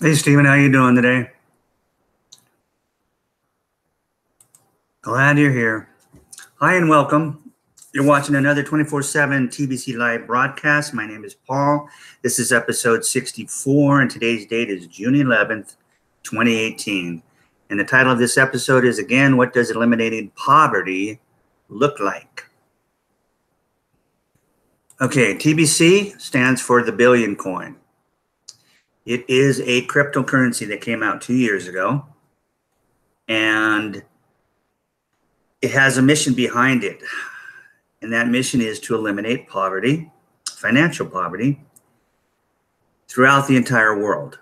Hey Stephen, how you doing today? Glad you're here. Hi and welcome. You're watching another 24/7 TBC live broadcast. My name is Paul. This is episode 64 and today's date is June 11th, 2018. And the title of this episode is again, what does eliminating poverty look like? Okay, TBC stands for the Billion Coin. It is a cryptocurrency that came out 2 years ago, and it has a mission behind it. And that mission is to eliminate poverty, financial poverty, throughout the entire world.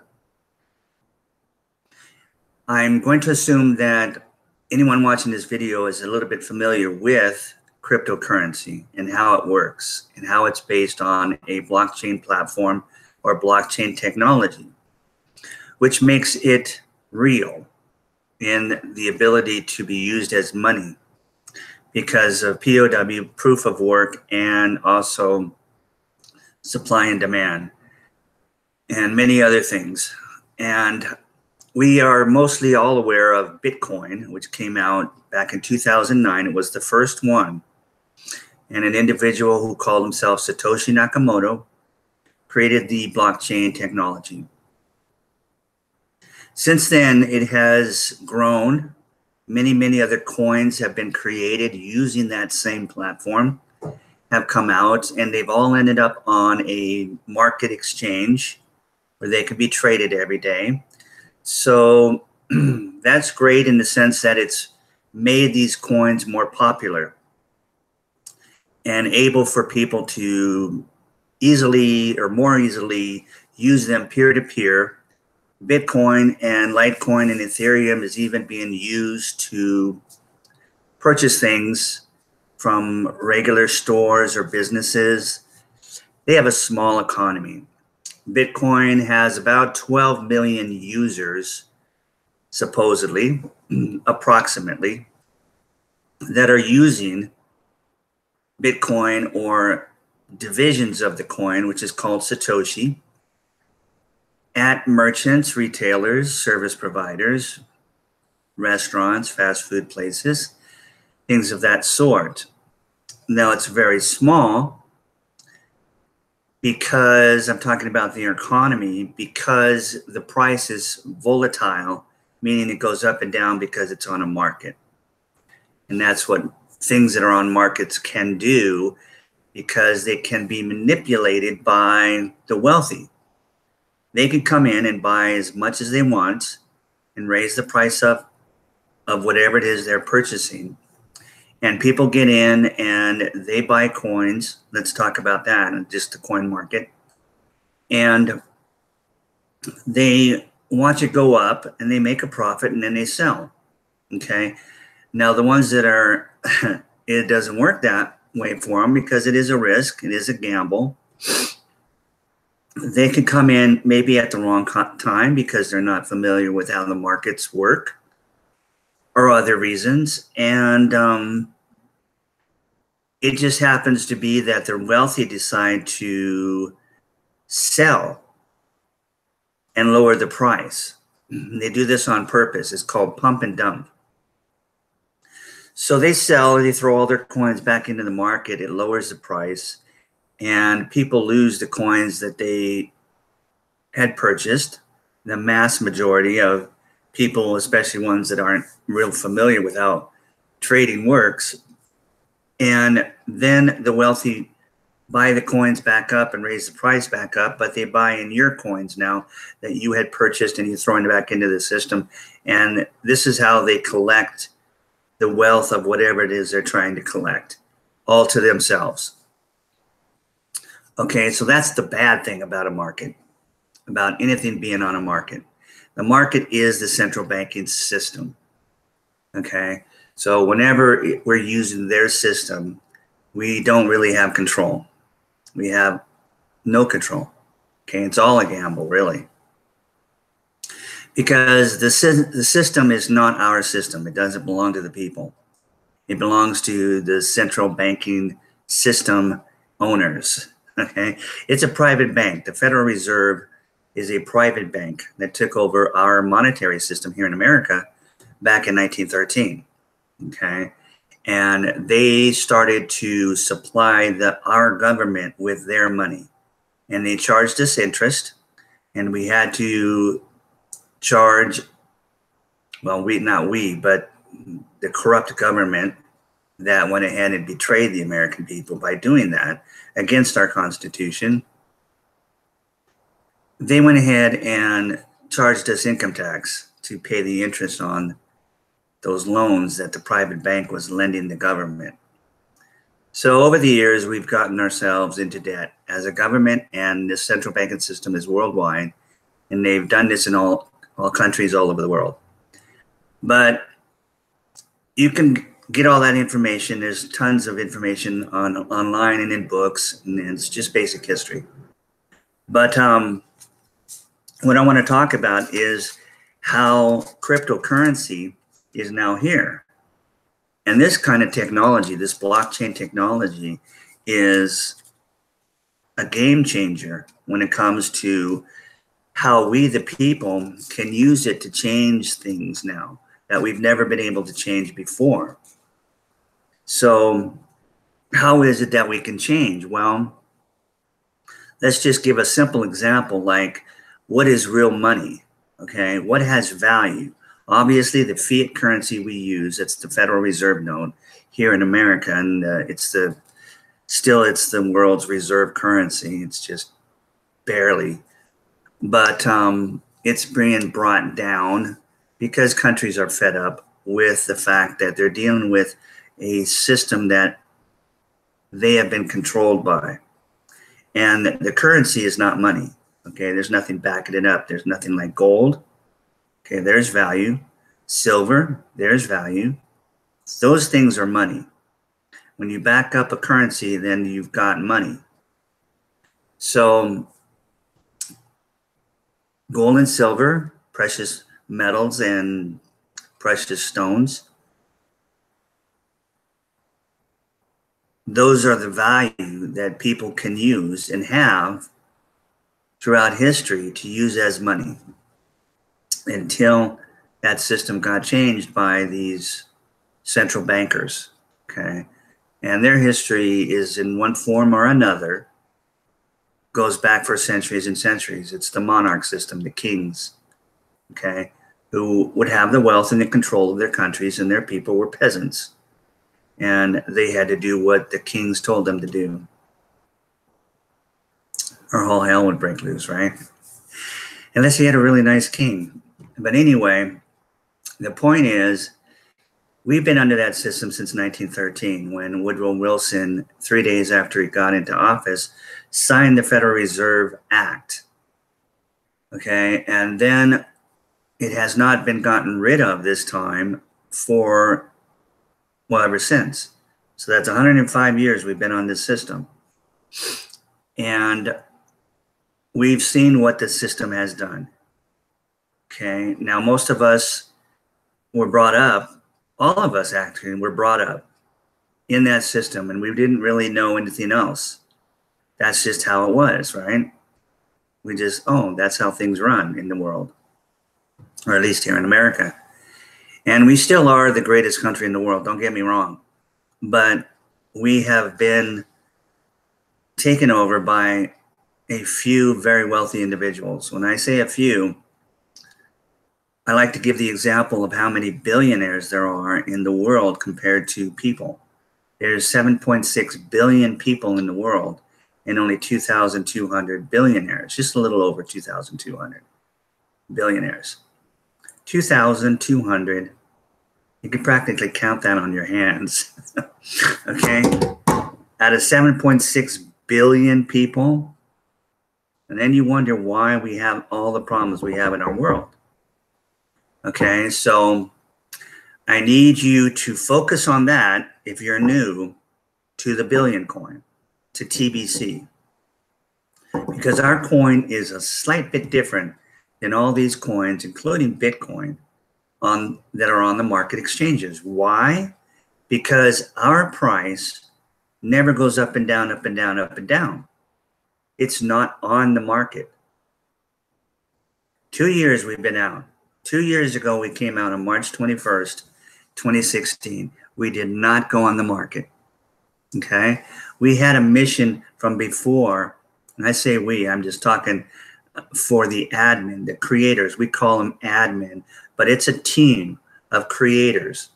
I'm going to assume that anyone watching this video is a little bit familiar with cryptocurrency and how it works and how it's based on a blockchain platform or blockchain technology, which makes it real in the ability to be used as money because of POW, proof of work, and also supply and demand, and many other things. And we are mostly all aware of Bitcoin, which came out back in 2009. It was the first one. And an individual who called himself Satoshi Nakamoto created the blockchain technology. Since then, it has grown. Many other coins have been created using that same platform, have come out, and they've all ended up on a market exchange where they can be traded every day. So that's great in the sense that it's made these coins more popular and able for people to easily or more easily use them peer-to-peer. Bitcoin and Litecoin and Ethereum is even being used to purchase things from regular stores or businesses. They have a small economy. Bitcoin has about 12 million users, supposedly, approximately, that are using Bitcoin or divisions of the coin, which is called Satoshi, at merchants, retailers, service providers, restaurants, fast food places, things of that sort. Now it's very small because I'm talking about the economy, because the price is volatile, meaning it goes up and down because it's on a market. And that's what things that are on markets can do, because they can be manipulated by the wealthy. They can come in and buy as much as they want and raise the price up of whatever it is they're purchasing. And people get in and they buy coins. Let's talk about that and just the coin market. And they watch it go up and they make a profit and then they sell. Okay. Now the ones that are, it doesn't work that way for them because it is a risk. It is a gamble. They can come in maybe at the wrong time because they're not familiar with how the markets work or other reasons. And it just happens to be that the wealthy decide to sell and lower the price. They do this on purpose. It's called pump and dump. So they sell, they throw all their coins back into the market. It lowers the price. And people lose the coins that they had purchased. The mass majority of people, especially ones that aren't real familiar with how trading works. And then the wealthy buy the coins back up and raise the price back up, but they buy in your coins now that you had purchased and you're throwing it back into the system. And this is how they collect the wealth of whatever it is they're trying to collect, all to themselves. Okay, so that's the bad thing about a market, about anything being on a market. The market is the central banking system. Okay, so whenever we're using their system, we don't really have control. We have no control. Okay, it's all a gamble, really. Because the system is not our system. It doesn't belong to the people. It belongs to the central banking system owners. Okay, it's a private bank. The Federal Reserve is a private bank that took over our monetary system here in America back in 1913. Okay. And they started to supply our government with their money. And they charged us interest. And we had to charge, well, but the corrupt government that went ahead and betrayed the American people by doing that against our Constitution. They went ahead and charged us income tax to pay the interest on those loans that the private bank was lending the government. So over the years, we've gotten ourselves into debt as a government, and the central banking system is worldwide, and they've done this in all countries all over the world. But you can get all that information. There's tons of information online and in books, and it's just basic history. But what I want to talk about is how cryptocurrency is now here. And this kind of technology, this blockchain technology, is a game changer when it comes to how we, the people, can use it to change things now that we've never been able to change before. So how is it that we can change? Well, let's just give a simple example, like what is real money? Okay, what has value? Obviously, the fiat currency we use, it's the Federal Reserve note here in America, and it's the world's reserve currency. It's just barely, but it's being brought down because countries are fed up with the fact that they're dealing with a system that they have been controlled by. And the currency is not money. Okay, there's nothing backing it up. There's nothing like gold. Okay, there's value. Silver, there's value. Those things are money. When you back up a currency, then you've got money. So gold and silver, precious metals and precious stones, those are the value that people can use and have throughout history to use as money until that system got changed by these central bankers. Okay. And their history is in one form or another, goes back for centuries and centuries. It's the monarch system, the kings, okay, who would have the wealth and the control of their countries, and their people were peasants. And they had to do what the kings told them to do, or all hell would break loose, right? Unless he had a really nice king. But anyway, the point is, we've been under that system since 1913, when Woodrow Wilson, 3 days after he got into office, signed the Federal Reserve Act. Okay, and then it has not been gotten rid of this time for, well, ever since. So that's 105 years we've been on this system. And we've seen what the system has done. Okay, now most of us were brought up, all of us actually were brought up in that system, and we didn't really know anything else. That's just how it was, right? We just, oh, that's how things run in the world, or at least here in America. And we still are the greatest country in the world, don't get me wrong. But we have been taken over by a few very wealthy individuals. When I say a few, I like to give the example of how many billionaires there are in the world compared to people. There's 7.6 billion people in the world and only 2,200 billionaires, just a little over 2,200 billionaires. 2,200, you can practically count that on your hands, okay? Out of 7.6 billion people, and then you wonder why we have all the problems we have in our world. Okay, so I need you to focus on that if you're new to the Billion coin, to TBC. Because our coin is a slight bit different than all these coins, including Bitcoin, that are on the market exchanges. Why? Because our price never goes up and down, up and down, up and down. It's not on the market. 2 years we've been out. 2 years ago, we came out on March 21st, 2016. We did not go on the market. Okay. We had a mission from before, and I say we, I'm just talking for the admin, the creators. We call them admin, but it's a team of creators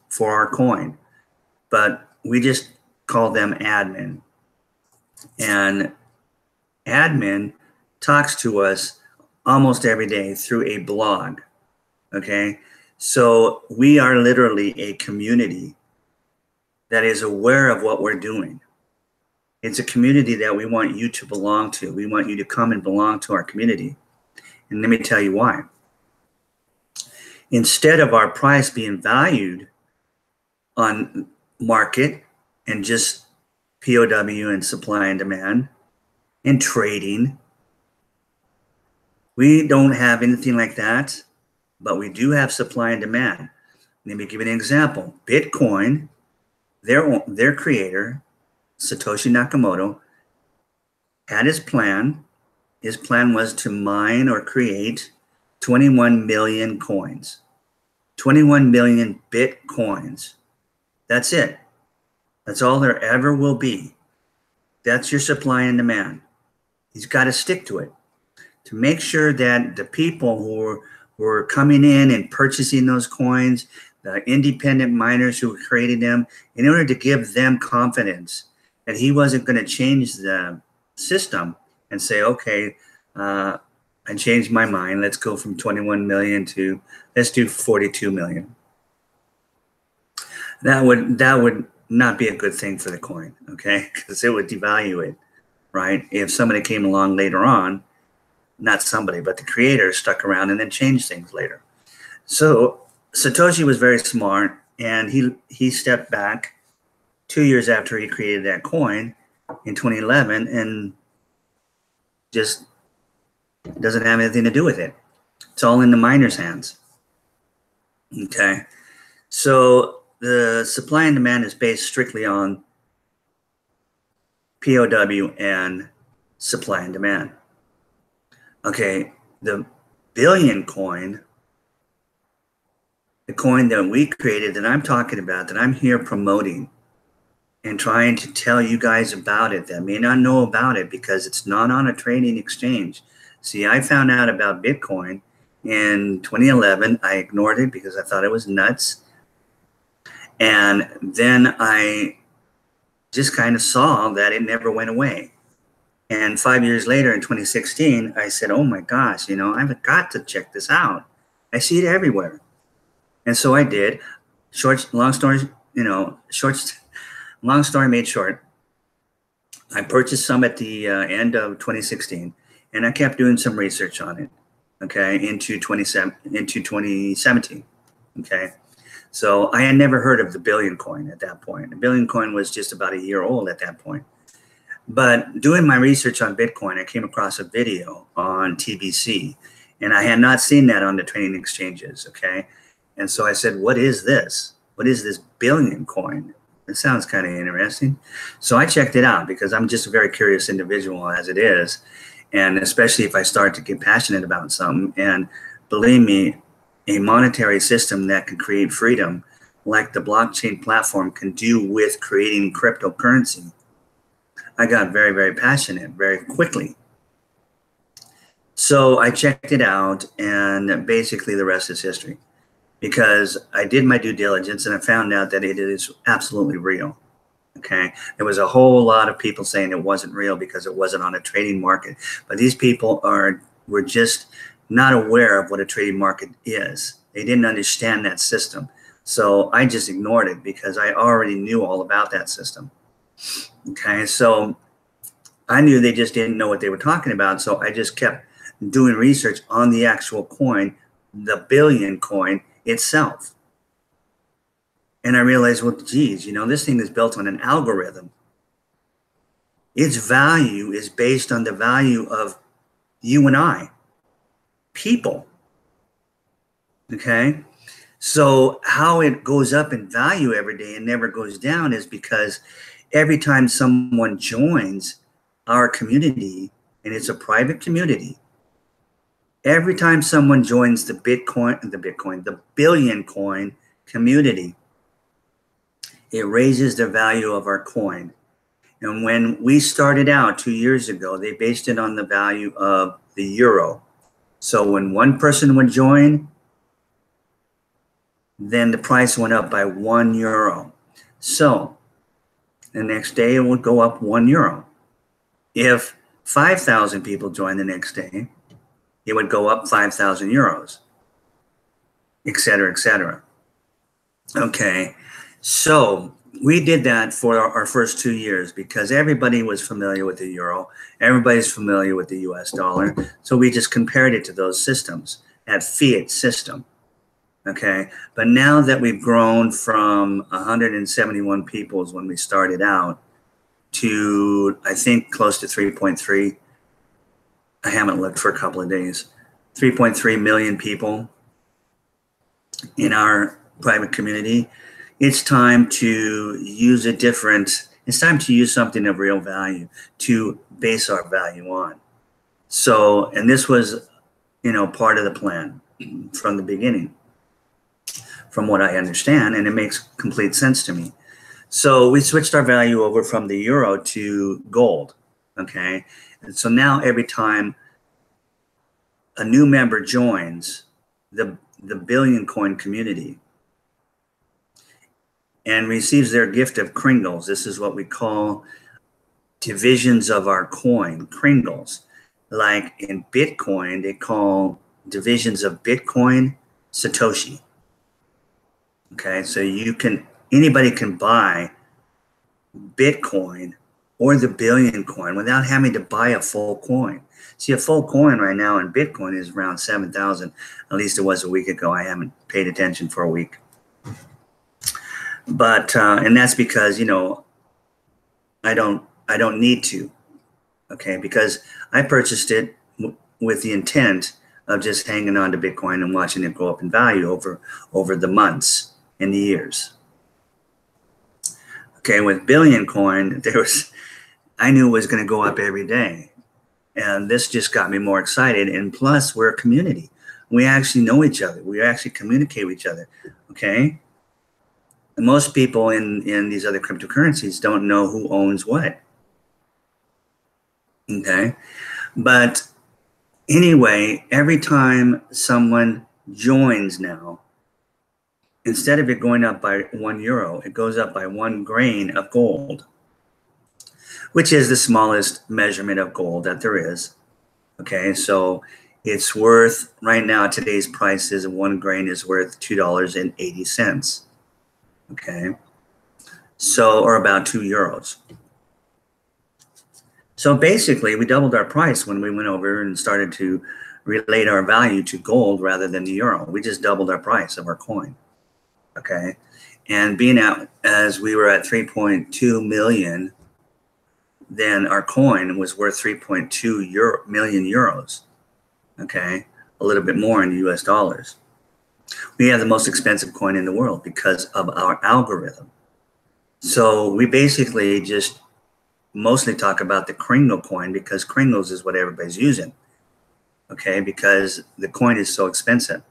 for our coin, but we just call them admin. And admin talks to us almost every day through a blog. Okay. So we are literally a community that is aware of what we're doing. It's a community that we want you to belong to. We want you to come and belong to our community. And let me tell you why. Instead of our price being valued on market and just POW and supply and demand and trading, we don't have anything like that, but we do have supply and demand. Let me give you an example. Bitcoin, their creator, Satoshi Nakamoto, had his plan. His plan was to mine or create 21 million coins, 21 million Bitcoins. That's it. That's all there ever will be. That's your supply and demand. He's got to stick to it to make sure that the people who were coming in and purchasing those coins, the independent miners who created them, in order to give them confidence that he wasn't going to change the system and say, okay, I changed my mind. Let's go from 21 million to let's do 42 million. That would not be a good thing for the coin, okay? Because it would devalue it, right? If somebody came along later on, not somebody, but the creator stuck around and then changed things later. So Satoshi was very smart, and he stepped back 2 years after he created that coin in 2011 and just doesn't have anything to do with it. It's all in the miners' hands. Okay. So the supply and demand is based strictly on POW and supply and demand. Okay. The billion coin, the coin that we created, that I'm talking about, that I'm here promoting and trying to tell you guys about it that may not know about it because it's not on a trading exchange. See, I found out about Bitcoin in 2011. I ignored it because I thought it was nuts. And then I just kind of saw that it never went away. And 5 years later in 2016, I said, oh my gosh, I've got to check this out. I see it everywhere. And so I did. Long story made short, I purchased some at the end of 2016, and I kept doing some research on it, okay, into 2017, okay. So I had never heard of the billion coin at that point. The billion coin was just about a year old at that point. But doing my research on Bitcoin, I came across a video on TBC, and I had not seen that on the trading exchanges, okay. And so I said, what is this? What is this billion coin? It sounds kind of interesting. So I checked it out because I'm just a very curious individual as it is. And especially if I start to get passionate about something. And believe me, a monetary system that can create freedom like the blockchain platform can do with creating cryptocurrency. I got very, very passionate very quickly. So I checked it out, and basically the rest is history. Because I did my due diligence and I found out that it is absolutely real. Okay. There was a whole lot of people saying it wasn't real because it wasn't on a trading market. But these people were just not aware of what a trading market is. They didn't understand that system. So I just ignored it because I already knew all about that system. Okay. So I knew they just didn't know what they were talking about. So I just kept doing research on the actual coin, the billion coin itself. And I realized, well, geez, this thing is built on an algorithm. Its value is based on the value of you and I, people. Okay. So how it goes up in value every day and never goes down is because every time someone joins our community, and it's a private community, Every time someone joins the billion coin community, it raises the value of our coin. And when we started out 2 years ago, they based it on the value of the euro. So when one person would join, then the price went up by €1. So the next day it would go up €1. If 5,000 people join the next day, it would go up 5,000 euros, et cetera, et cetera. Okay, so we did that for our first 2 years because everybody was familiar with the euro. Everybody's familiar with the US dollar. So we just compared it to those systems, that fiat system. Okay, but now that we've grown from 171 people when we started out to, I think, close to 3.3, I haven't looked for a couple of days, 3.3 million people in our private community, it's time to use it's time to use something of real value to base our value on. So, and this was, part of the plan from the beginning, from what I understand, and it makes complete sense to me. So we switched our value over from the euro to gold, okay? And so now every time a new member joins the billion coin community and receives their gift of Kringles, this is what we call divisions of our coin, Kringles. Like in Bitcoin, they call divisions of Bitcoin Satoshi. Okay, so anybody can buy Bitcoin or the billion coin without having to buy a full coin. See, a full coin right now in Bitcoin is around 7,000. At least it was a week ago. I haven't paid attention for a week. But, and that's because, I don't need to, okay, because I purchased it with the intent of just hanging on to Bitcoin and watching it go up in value over the months and the years. Okay, with billion coin, I knew it was going to go up every day. And this just got me more excited. And plus, we're a community. We actually know each other. We actually communicate with each other, okay? And most people in these other cryptocurrencies don't know who owns what, okay? But anyway, every time someone joins now, instead of it going up by €1, it goes up by 1 grain of gold, which is the smallest measurement of gold that there is. Okay, so it's worth, right now, today's price is 1 grain is worth $2.80. Okay, so, or about €2. So basically, we doubled our price when we went over and started to relate our value to gold rather than the euro. We just doubled our price of our coin. Okay, and being out as we were at 3.2 million, then our coin was worth 3.2 million euros. Okay, a little bit more in US dollars. We have the most expensive coin in the world because of our algorithm. So we basically just mostly talk about the Kringle coin because Kringles is what everybody's using. Okay, because the coin is so expensive.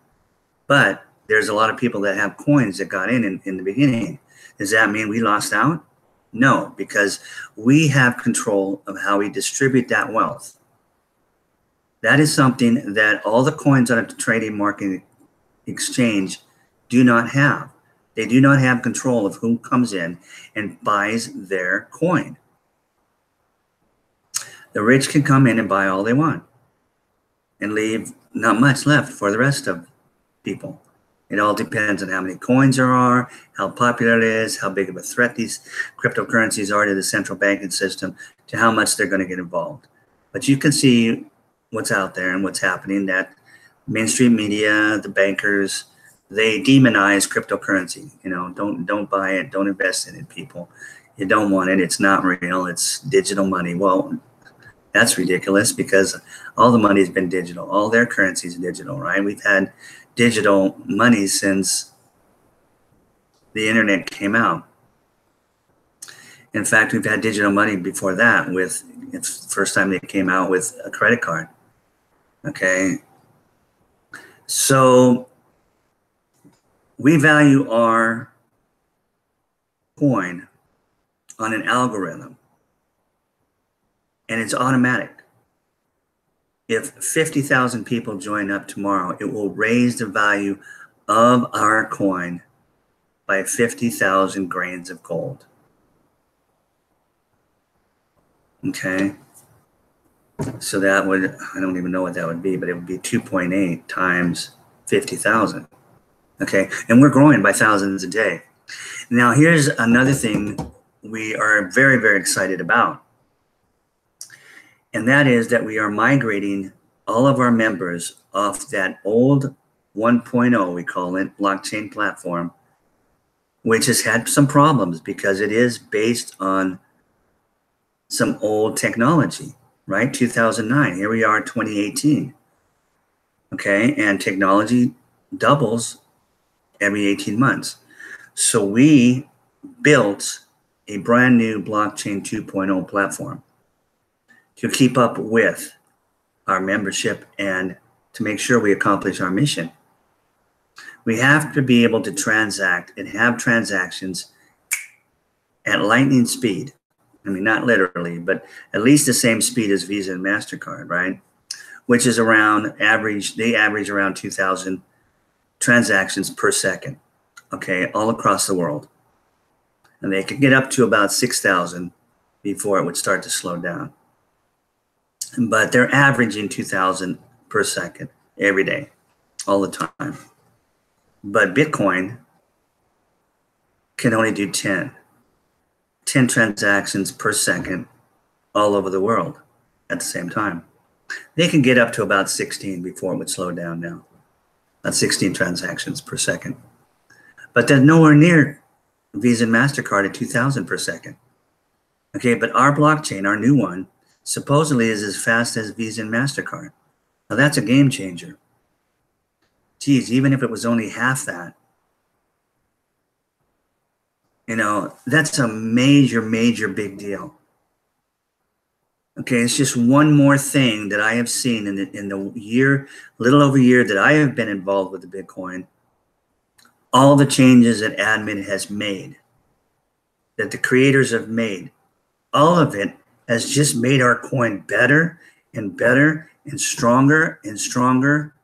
But there's a lot of people that have coins that got in the beginning. Does that mean we lost out? No, because we have control of how we distribute that wealth. That is something that all the coins on a trading market exchange do not have. They do not have control of who comes in and buys their coin. The rich can come in and buy all they want and leave not much left for the rest of people. It all depends on how many coins there are, how popular it is, how big of a threat these cryptocurrencies are to the central banking system, to how much they're going to get involved. But you can see what's out there and what's happening, that mainstream media, the bankers, they demonize cryptocurrency. Don't buy it, don't invest in it, people. You don't want it, it's not real, it's digital money. Well, that's ridiculous because all the money's been digital. All their currency is digital, right? We've had digital money since the internet came out. In fact, we've had digital money before that. It's the first time they came out with a credit card. Okay, So we value our coin on an algorithm, and it's automatic. If 50,000 people join up tomorrow, it will raise the value of our coin by 50,000 grains of gold. Okay. So that would, I don't even know what that would be, but it would be 2.8 times 50,000. Okay. And we're growing by thousands a day. Now, here's another thing we are very, very excited about. And that is that we are migrating all of our members off that old 1.0, we call it, blockchain platform, which has had some problems because it is based on some old technology, right? 2009, here we are, 2018. Okay, and technology doubles every 18 months. So we built a brand new blockchain 2.0 platform to keep up with our membership and to make sure we accomplish our mission. We have to be able to transact and have transactions at lightning speed. I mean, not literally, but at least the same speed as Visa and MasterCard, right? Which is around average, they average around 2,000 transactions per second, okay, all across the world. And they could get up to about 6,000 before it would start to slow down. But they're averaging 2,000 per second every day, all the time. But Bitcoin can only do 10 transactions per second all over the world at the same time. They can get up to about 16 before it would slow down now. That's 16 transactions per second. But they're nowhere near Visa and MasterCard at 2,000 per second. Okay, but our blockchain, our new one, supposedly is as fast as Visa and MasterCard. Now that's a game changer. Geez, even if it was only half that, you know, that's a major, major big deal. Okay, it's just one more thing that I have seen in the year, little over a year that I have been involved with the Bitcoin. All the changes that admin has made, that the creators have made, all of it has just made our coin better and better and stronger and stronger.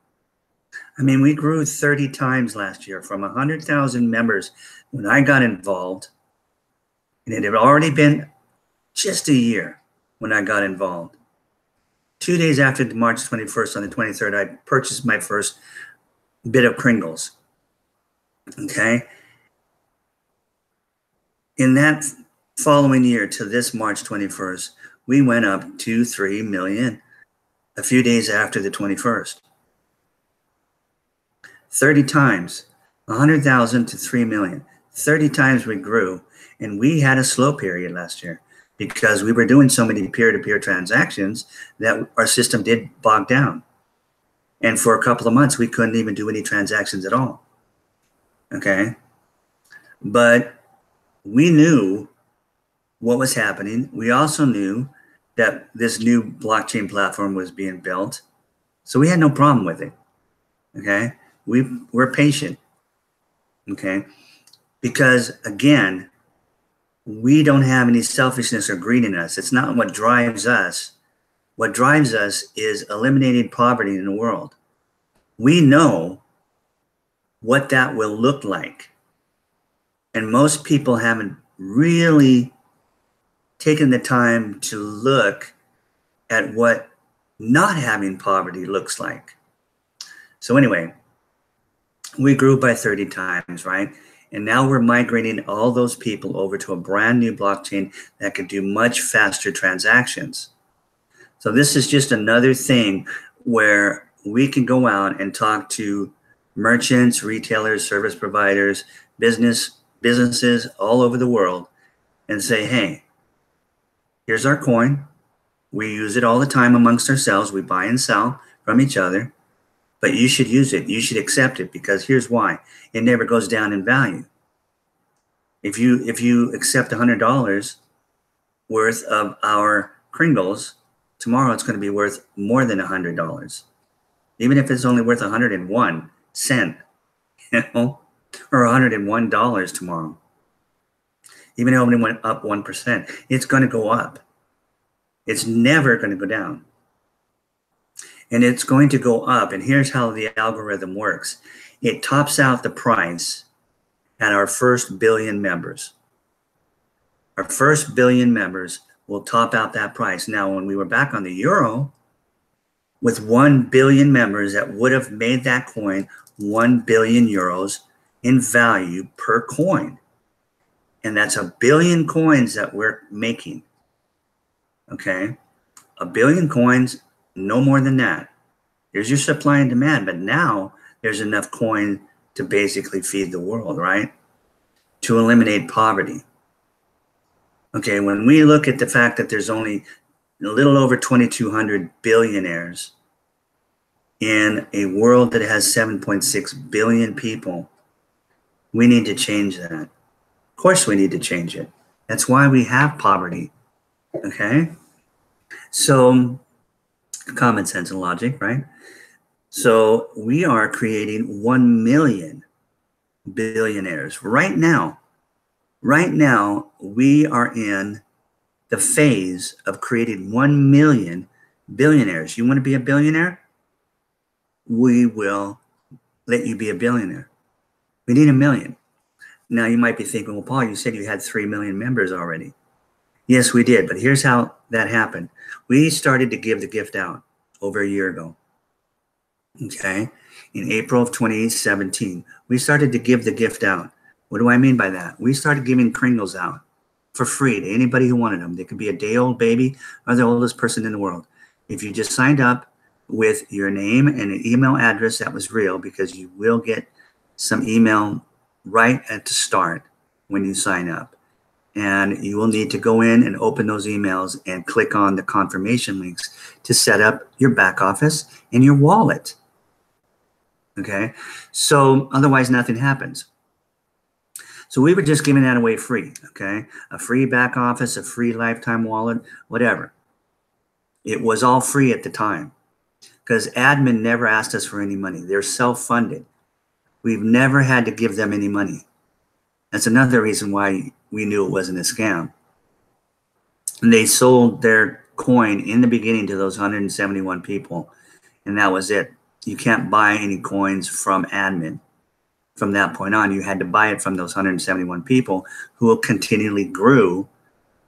I mean, we grew 30 times last year from 100,000 members when I got involved. And it had already been just a year when I got involved. 2 days after March 21st, on the 23rd, I purchased my first bit of Kringles. Okay. In that following year to this March 21st, we went up to 3 million a few days after the 21st. 30 times, 100,000 to 3 million. 30 times we grew, and we had a slow period last year because we were doing so many peer-to-peer transactions that our system did bog down. And for a couple of months, we couldn't even do any transactions at all. Okay. But we knew what was happening. We also knew that this new blockchain platform was being built. So we had no problem with it. Okay. We're patient. Okay. Because again, we don't have any selfishness or greed in us. It's not what drives us. What drives us is eliminating poverty in the world. We know what that will look like. And most people haven't really taken the time to look at what not having poverty looks like. So anyway, we grew by 30 times, right? And now we're migrating all those people over to a brand new blockchain that could do much faster transactions. So this is just another thing where we can go out and talk to merchants, retailers, service providers, businesses all over the world and say, hey, here's our coin. We use it all the time amongst ourselves. We buy and sell from each other. But you should use it. You should accept it because here's why. It never goes down in value. If you accept $100 worth of our Kringles, tomorrow it's going to be worth more than $100. even if it's only worth 101 cent, you know, or $101 tomorrow. Even though it went up 1%, it's going to go up. It's never going to go down. And it's going to go up. And here's how the algorithm works. It tops out the price at our first billion members. Our first billion members will top out that price. Now, when we were back on the euro, with 1 billion members, that would have made that coin 1 billion euros in value per coin. And that's a billion coins that we're making. Okay? A billion coins, no more than that. There's your supply and demand, but now there's enough coin to basically feed the world, right? To eliminate poverty. Okay, when we look at the fact that there's only a little over 2,200 billionaires in a world that has 7.6 billion people, we need to change that. Of course we need to change it. That's why we have poverty, okay? So, common sense and logic, right? So we are creating 1 million billionaires right now. Right now, we are in the phase of creating 1 million billionaires. You want to be a billionaire? We will let you be a billionaire. We need 1 million. Now you might be thinking, well, Paul, you said you had 3 million members already. Yes, we did. But here's how that happened. We started to give the gift out over a year ago. Okay. In April of 2017, we started to give the gift out. What do I mean by that? We started giving Kringles out for free to anybody who wanted them. They could be a day-old baby or the oldest person in the world. If you just signed up with your name and an email address that was real, because you will get some email right at the start when you sign up. And you will need to go in and open those emails and click on the confirmation links to set up your back office and your wallet. Okay, so otherwise nothing happens. So we were just giving that away free, okay? A free back office, a free lifetime wallet, whatever. It was all free at the time because admin never asked us for any money. They're self-funded. We've never had to give them any money. That's another reason why we knew it wasn't a scam. And they sold their coin in the beginning to those 171 people, and that was it. You can't buy any coins from admin. From that point on, you had to buy it from those 171 people who continually grew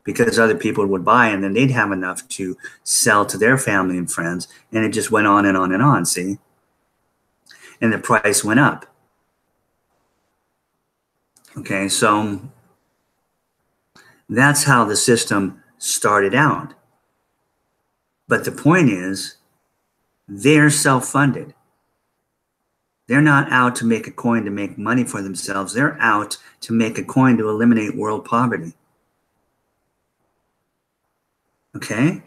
because other people would buy, and then they'd have enough to sell to their family and friends, and it just went on and on and on, see? And the price went up. Okay, so that's how the system started out. But the point is, they're self-funded. They're not out to make a coin to make money for themselves. They're out to make a coin to eliminate world poverty. Okay?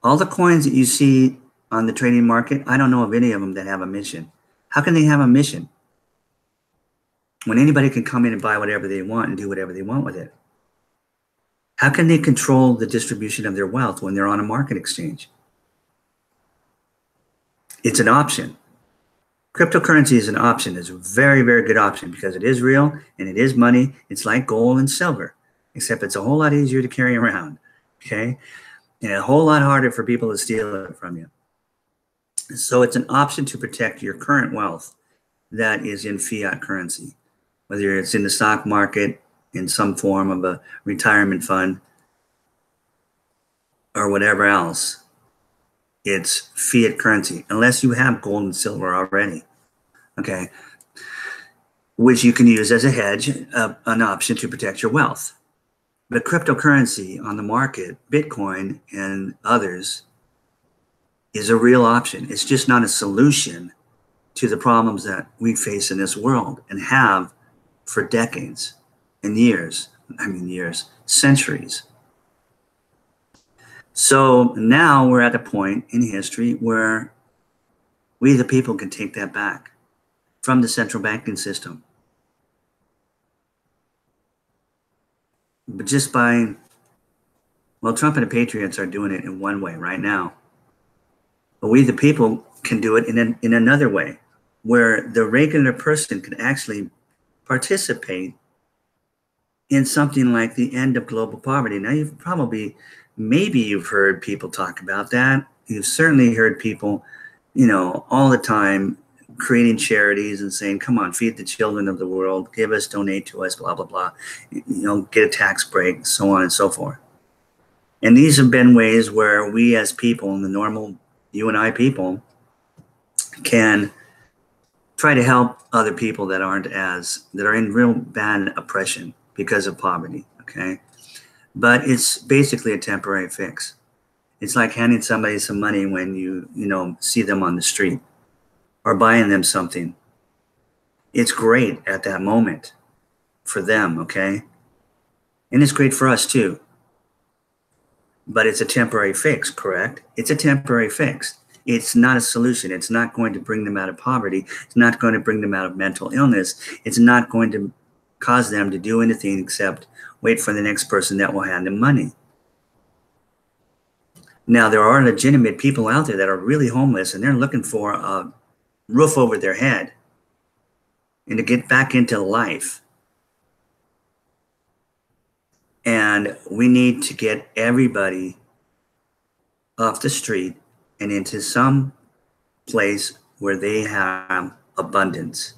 All the coins that you see on the trading market, I don't know of any of them that have a mission. How can they have a mission when anybody can come in and buy whatever they want and do whatever they want with it? How can they control the distribution of their wealth when they're on a market exchange? It's an option. Cryptocurrency is an option. It's a very, very good option because it is real and it is money. It's like gold and silver, except it's a whole lot easier to carry around, okay? And a whole lot harder for people to steal it from you. So it's an option to protect your current wealth that is in fiat currency, whether it's in the stock market, in some form of a retirement fund, or whatever else. It's fiat currency, unless you have gold and silver already, okay, which you can use as a hedge, an option to protect your wealth. But cryptocurrency on the market, Bitcoin and others, is a real option. It's just not a solution to the problems that we face in this world and have for decades and years, centuries. So now we're at a point in history where we, the people, can take that back from the central banking system. But just by, well, Trump and the Patriots are doing it in one way right now. But we, the people, can do it in another way, where the regular person can actually participate in something like the end of global poverty. Now, you've probably, maybe you've heard people talk about that. You've certainly heard people, all the time creating charities and saying, come on, feed the children of the world, give us, donate to us, blah, blah, blah, get a tax break, so on and so forth. And these have been ways where we as people, and the normal you and I people, can try to help other people that are in real bad oppression because of poverty, okay? But it's basically a temporary fix. It's like handing somebody some money when you see them on the street or buying them something. It's great at that moment for them, okay? And it's great for us too. But it's a temporary fix, correct? It's a temporary fix. It's not a solution. It's not going to bring them out of poverty. It's not going to bring them out of mental illness. It's not going to cause them to do anything except wait for the next person that will hand them money. Now, there are legitimate people out there that are really homeless, and they're looking for a roof over their head and to get back into life. And we need to get everybody off the street and into some place where they have abundance,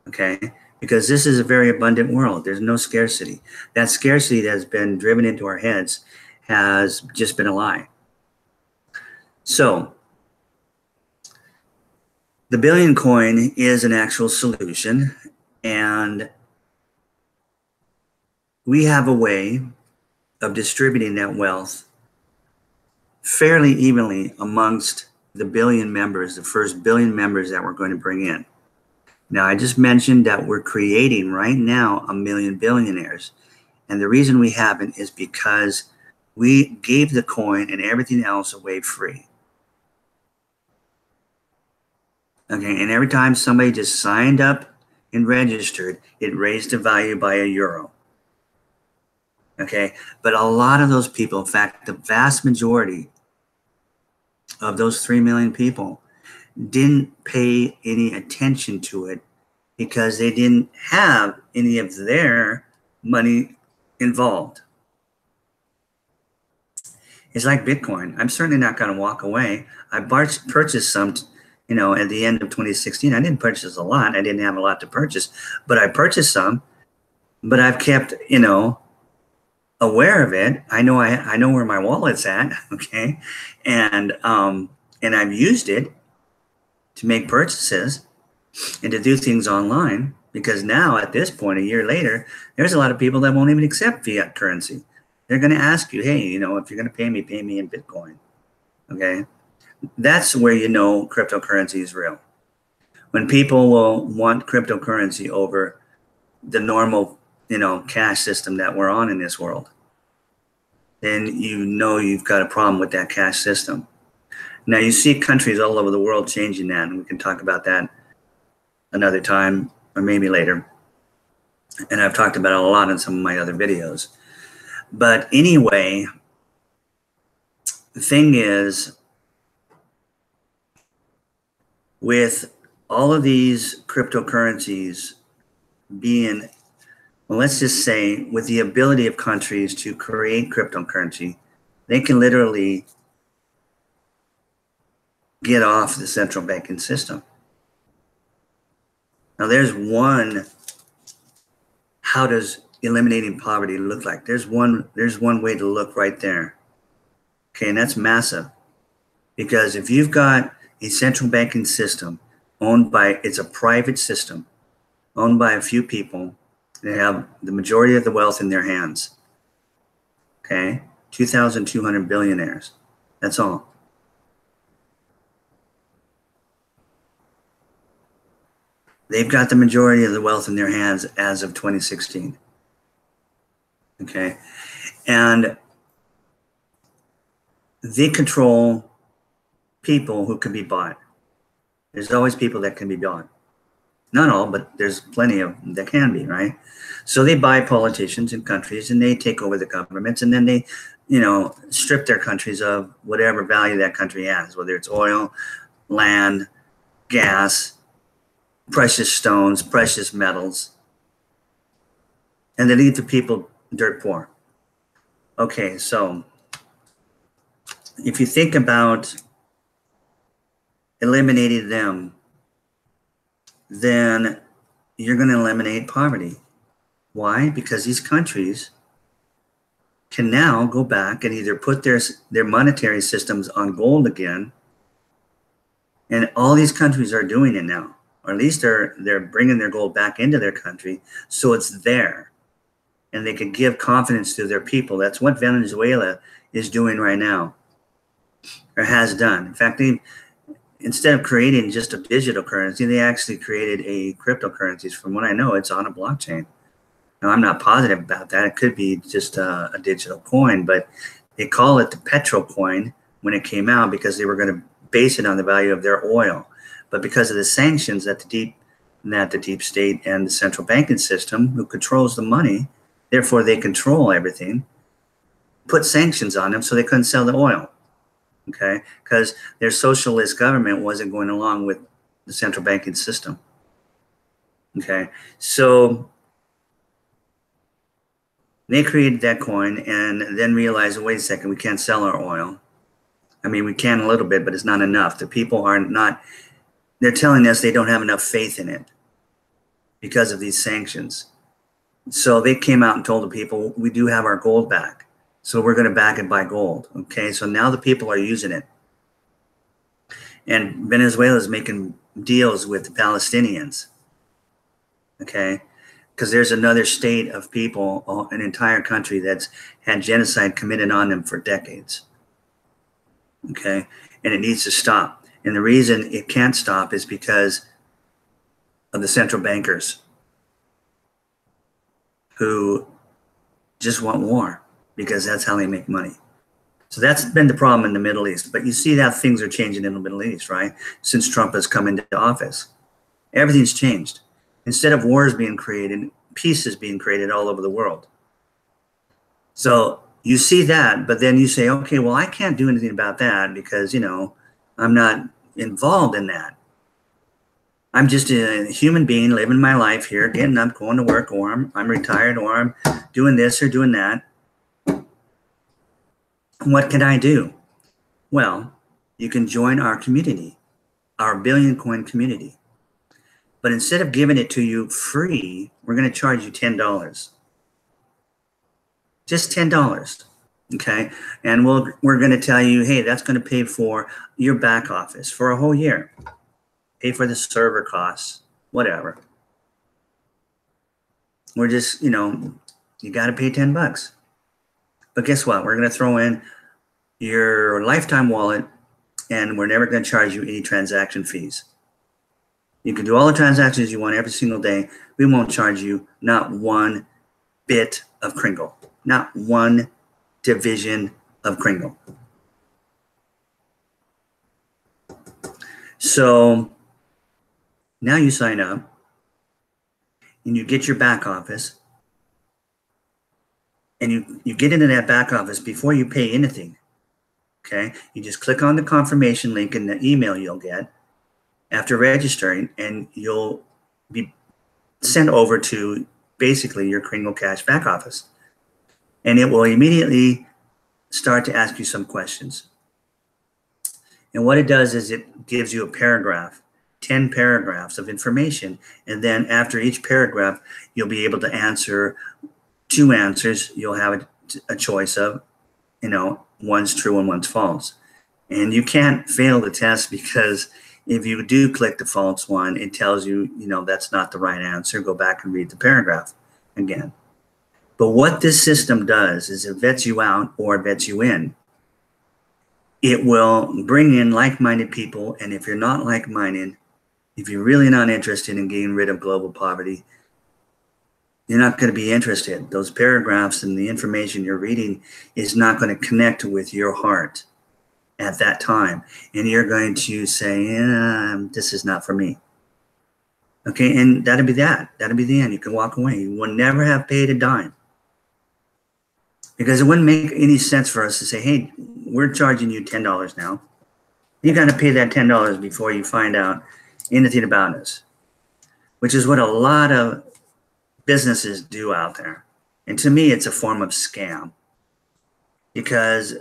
okay? Because this is a very abundant world. There's no scarcity. That scarcity that has been driven into our heads has just been a lie. So the billion coin is an actual solution, and we have a way of distributing that wealth fairly evenly amongst the billion members, the first billion members that we're going to bring in. Now, I just mentioned that we're creating right now 1 million billionaires. And the reason we haven't is because we gave the coin and everything else away free. Okay, and every time somebody just signed up and registered, it raised the value by €1. Okay, but a lot of those people, in fact, the vast majority of those 3 million people didn't pay any attention to it because they didn't have any of their money involved. It's like Bitcoin. I'm certainly not going to walk away. I purchased some, at the end of 2016. I didn't purchase a lot. I didn't have a lot to purchase, but I purchased some. But I've kept, aware of it. I know where my wallet's at, okay, and I've used it to make purchases and to do things online, because now at this point, a year later, there's a lot of people that won't even accept fiat currency. They're going to ask you, hey, if you're going to pay me in Bitcoin, okay? That's where cryptocurrency is real. When people will want cryptocurrency over the normal cash system that we're on in this world, then you've got a problem with that cash system. Now, you see countries all over the world changing that, and we can talk about that another time or maybe later. And I've talked about it a lot in some of my other videos. But anyway, the thing is, with all of these cryptocurrencies being, well, let's just say, with the ability of countries to create cryptocurrency, they can literally get off the central banking system. Now, there's one, how does eliminating poverty look like? There's one way to look right there. Okay, and that's massive. Because if you've got a central banking system it's a private system, owned by a few people, they have the majority of the wealth in their hands. Okay, 2,200 billionaires. That's all. They've got the majority of the wealth in their hands as of 2016. Okay, and they control people who can be bought. There's always people that can be bought. Not all, but there's plenty of them that can be, right? So they buy politicians in countries and they take over the governments, and then they strip their countries of whatever value that country has, whether it's oil, land, gas, precious stones, precious metals, and they leave the people dirt poor. Okay, so if you think about eliminating them, then you're going to eliminate poverty. Why? Because these countries can now go back and either put their monetary systems on gold again, and all these countries are doing it now, or at least they're bringing their gold back into their country, so it's there, and they can give confidence to their people. That's what Venezuela is doing right now, or has done. In fact, instead of creating just a digital currency, they actually created a cryptocurrency. From what I know, it's on a blockchain. Now, I'm not positive about that. It could be just a digital coin, but they call it the petrol coin when it came out because they were going to base it on the value of their oil. But because of the sanctions that the deep state and the central banking system, who controls the money, therefore they control everything, put sanctions on them so they couldn't sell the oil. Okay, because their socialist government wasn't going along with the central banking system. Okay, so they created that coin and then realized, wait a second, we can't sell our oil. I mean, we can a little bit, but it's not enough. The people are not, they're telling us they don't have enough faith in it because of these sanctions. So they came out and told the people, we do have our gold back. So we're going to back it by gold. Okay, so now the people are using it. And Venezuela is making deals with the Palestinians. Okay, because there's another state of people, an entire country that's had genocide committed on them for decades. Okay, and it needs to stop. And the reason it can't stop is because of the central bankers who just want war, because that's how they make money. So that's been the problem in the Middle East. But you see that things are changing in the Middle East, right? Since Trump has come into office, everything's changed. Instead of wars being created, peace is being created all over the world. So you see that, but then you say, okay, well, I can't do anything about that because, I'm not involved in that. I'm just a human being living my life here, getting up, going to work, or I'm retired, or I'm doing this or doing that. What can I do? Well, you can join our community, our billion coin community. But instead of giving it to you free, we're going to charge you $10. Just $10. Okay. And we're going to tell you, hey, that's going to pay for your back office for a whole year. Pay for the server costs, whatever. We're just, you got to pay $10. But guess what? We're going to throw in your lifetime wallet, and we're never going to charge you any transaction fees. You can do all the transactions you want every single day. We won't charge you not one bit of Kringle, not one division of Kringle. So now you sign up and you get your back office. And you get into that back office before you pay anything, okay? You just click on the confirmation link in the email you'll get after registering, and you'll be sent over to basically your Kringle Cash back office. And it will immediately start to ask you some questions. And what it does is it gives you a paragraph, 10 paragraphs of information. And then after each paragraph, you'll be able to answer 2 answers. You'll have a choice of, one's true and one's false. And you can't fail the test, because if you do click the false one, it tells you, that's not the right answer. Go back and read the paragraph again. But what this system does is it vets you out or it vets you in. It will bring in like-minded people. And if you're not like-minded, if you're really not interested in getting rid of global poverty, you're not going to be interested. Those paragraphs and the information you're reading is not going to connect with your heart at that time. And you're going to say, this is not for me. Okay, and that'll be that. That'll be the end. You can walk away. You will never have paid a dime. Because it wouldn't make any sense for us to say, hey, we're charging you $10 now. You got to pay that $10 before you find out anything about us, which is what a lot of businesses do out there. And to me, it's a form of scam, because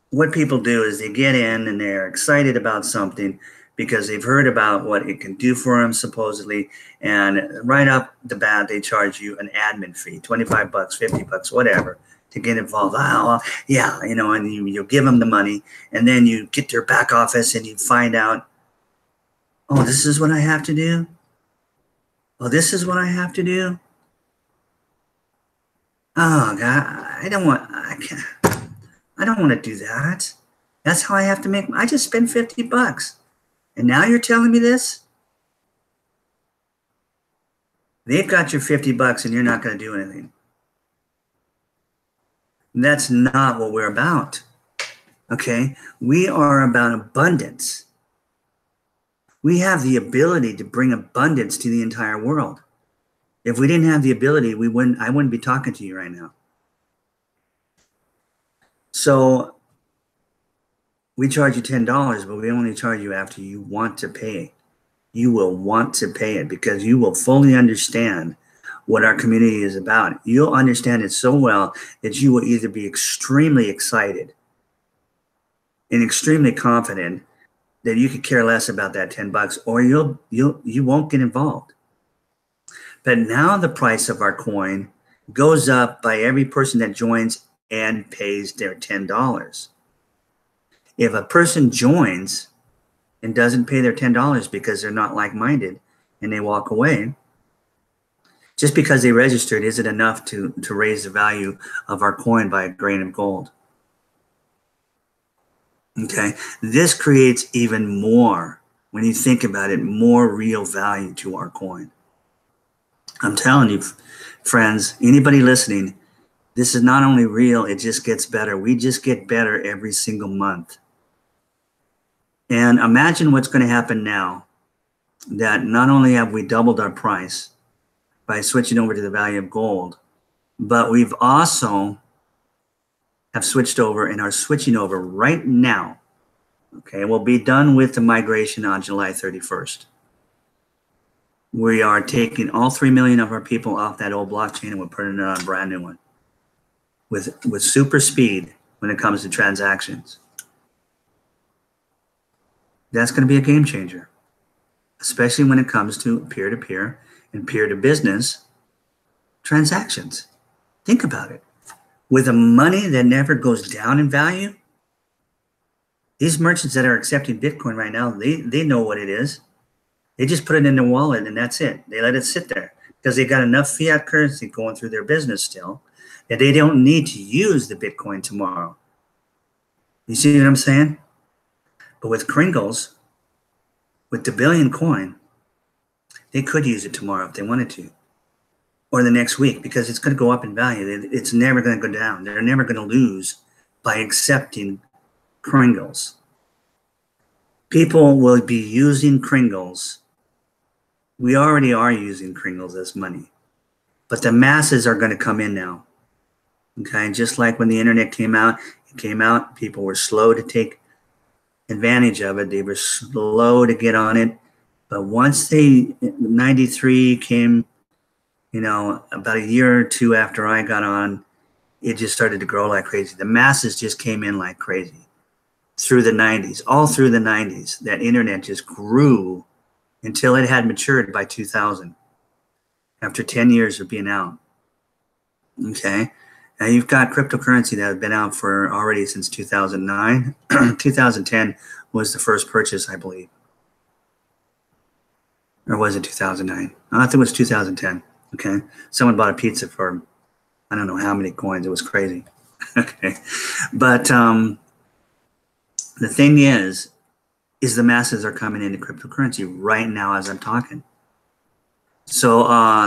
what people do is they get in and they're excited about something because they've heard about what it can do for them, supposedly. And right up the bat, they charge you an admin fee, 25 bucks, 50 bucks, whatever, to get involved. Oh, well, yeah, and you give them the money, and then you get their back office and you find out, oh, this is what I have to do. Oh, this is what I have to do. Oh, God, I don't want to do that. That's how I have to make. I just spent 50 bucks. And now you're telling me this? They've got your 50 bucks and you're not going to do anything. That's not what we're about. Okay? We are about abundance. We have the ability to bring abundance to the entire world. If we didn't have the ability, I wouldn't be talking to you right now. So we charge you $10, but we only charge you after you want to pay. You will want to pay it because you will fully understand what our community is about. You'll understand it so well that you will either be extremely excited and extremely confident that you could care less about that 10 bucks, or you won't get involved. But now the price of our coin goes up by every person that joins and pays their $10. If a person joins and doesn't pay their $10 because they're not like-minded and they walk away, just because they registered isn't enough to raise the value of our coin by a grain of gold. Okay, this creates even more, when you think about it, more real value to our coin. I'm telling you, friends, anybody listening, this is not only real, it just gets better. We just get better every single month. And imagine what's going to happen now that not only have we doubled our price by switching over to the value of gold, but we've also have switched over and are switching over right now. Okay, we'll be done with the migration on July 31st. We are taking all 3 million of our people off that old blockchain and we're putting it on a brand new one with super speed when it comes to transactions. That's going to be a game changer, especially when it comes to peer-to-peer and peer-to-business transactions. Think about it. With the money that never goes down in value, these merchants that are accepting Bitcoin right now, they know what it is. They just put it in their wallet and that's it. They let it sit there because they got enough fiat currency going through their business still that they don't need to use the Bitcoin tomorrow. You see what I'm saying? But with Kringles, with the billion coin, they could use it tomorrow if they wanted to, or the next week, because it's going to go up in value. It's never going to go down. They're never going to lose by accepting Kringles. People will be using Kringles. We already are using Kringles as money, but the masses are going to come in now. Okay, just like when the internet came out, people were slow to take advantage of it. They were slow to get on it. But once 93 came, about a year or two after I got on, it just started to grow like crazy. The masses just came in like crazy through the 90s, all through the 90s. That internet just grew until it had matured by 2000, after 10 years of being out. Okay. Now you've got cryptocurrency that has been out for already since 2009. 2010 was the first purchase, I believe. Or was it 2009? I think it was 2010. Okay. Someone bought a pizza for, I don't know how many coins. It was crazy. Okay. But the thing is the masses are coming into cryptocurrency right now as I'm talking. So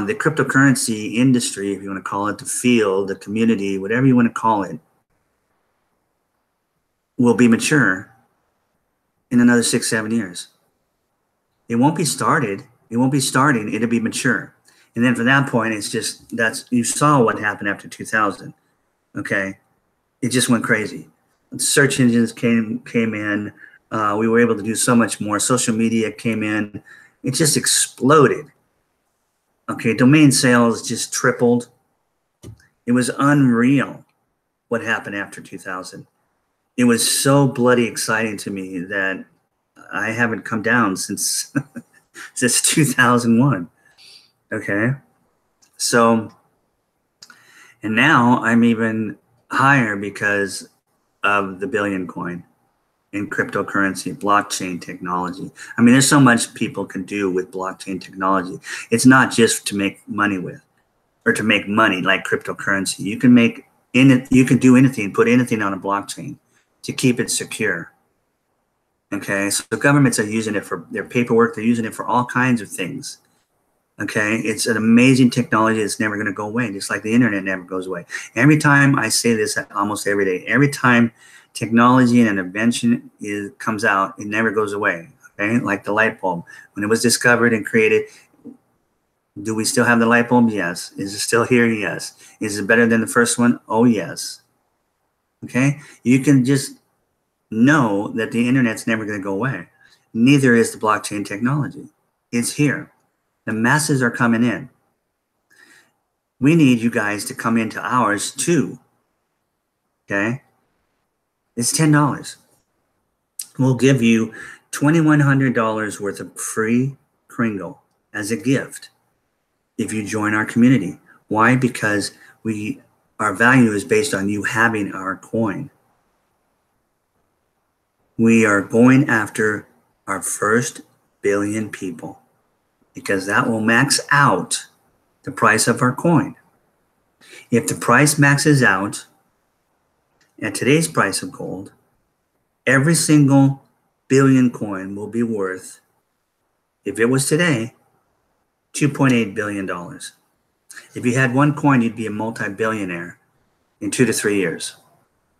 the cryptocurrency industry, if you want to call it, the field, the community, whatever you want to call it, will be mature in another 6-7 years. It won't be started. It won't be starting. It'll be mature. And then from that point, it's just, you saw what happened after 2000. Okay, it just went crazy. Search engines came in. We were able to do so much more. Social media came in. It just exploded. Okay, domain sales just tripled. It was unreal what happened after 2000. It was so bloody exciting to me that I haven't come down since since 2001. Okay, so and now I'm even higher because of the billion coin in cryptocurrency, blockchain technology. I mean, there's so much people can do with blockchain technology. It's not just to make money with, or to make money like cryptocurrency. You can make in it. You can do anything, put anything on a blockchain to keep it secure. Okay, so governments are using it for their paperwork. They're using it for all kinds of things. Okay, it's an amazing technology that's never going to go away, just like the internet never goes away. Every time I say this, almost every day, every time technology and an invention comes out, it never goes away. Okay, like the light bulb, when it was discovered and created, do we still have the light bulb? Yes. Is it still here? Yes. Is it better than the first one? Oh, yes. Okay, you can just know that the internet's never going to go away. Neither is the blockchain technology. It's here. The masses are coming in. We need you guys to come into ours too. Okay? It's $10. We'll give you $2,100 worth of free Kringle as a gift if you join our community. Why? Because our value is based on you having our coin. We are going after our first billion people, because that will max out the price of our coin. If the price maxes out at today's price of gold, every single billion coin will be worth, if it was today, $2.8 billion. If you had one coin, you'd be a multi-billionaire in 2 to 3 years.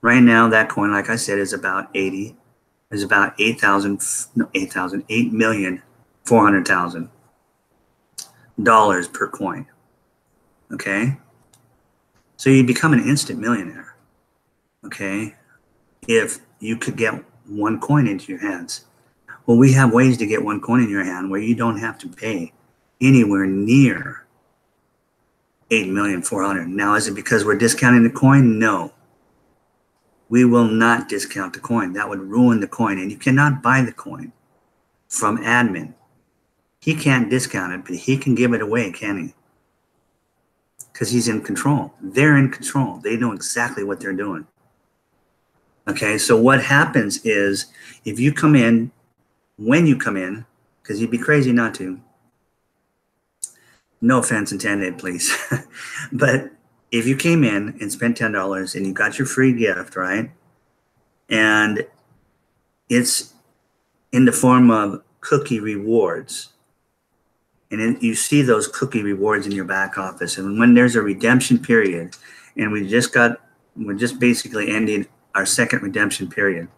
Right now, that coin, like I said, is about $8,400,000 per coin. Okay, so you become an instant millionaire. Okay, if you could get one coin into your hands. Well, we have ways to get one coin in your hand where you don't have to pay anywhere near $8,400,000. Now, is it because we're discounting the coin? No. We will not discount the coin. That would ruin the coin, and you cannot buy the coin from admin. He can't discount it, but he can give it away, can he? Because he's in control. They're in control. They know exactly what they're doing. Okay, so what happens is, if you come in, when you come in, because you'd be crazy not to, no offense intended, please, but if you came in and spent $10 and you got your free gift, right? And it's in the form of cookie rewards. And you see those cookie rewards in your back office. And when there's a redemption period, and we're just basically ending our second redemption period.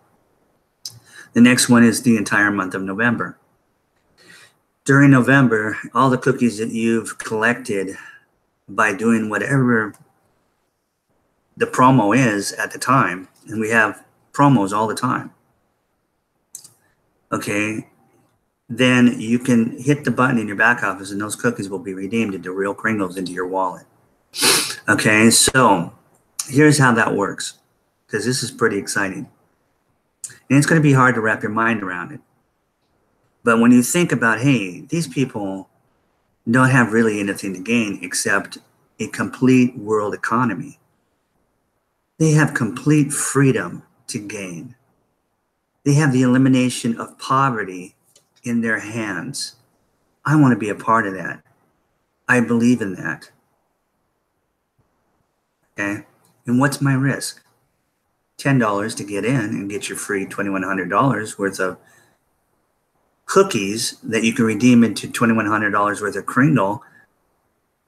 The next one is the entire month of November. During November, all the cookies that you've collected by doing whatever the promo is at the time, and we have promos all the time, okay, then you can hit the button in your back office and those cookies will be redeemed into real Kringles into your wallet. Okay, so here's how that works, because this is pretty exciting. And it's going to be hard to wrap your mind around it. But when you think about, hey, these people don't have really anything to gain except a complete world economy. They have complete freedom to gain. They have the elimination of poverty in their hands. I want to be a part of that. I believe in that. Okay? And what's my risk? $10 to get in and get your free $2,100 worth of cookies that you can redeem into $2,100 worth of Kringle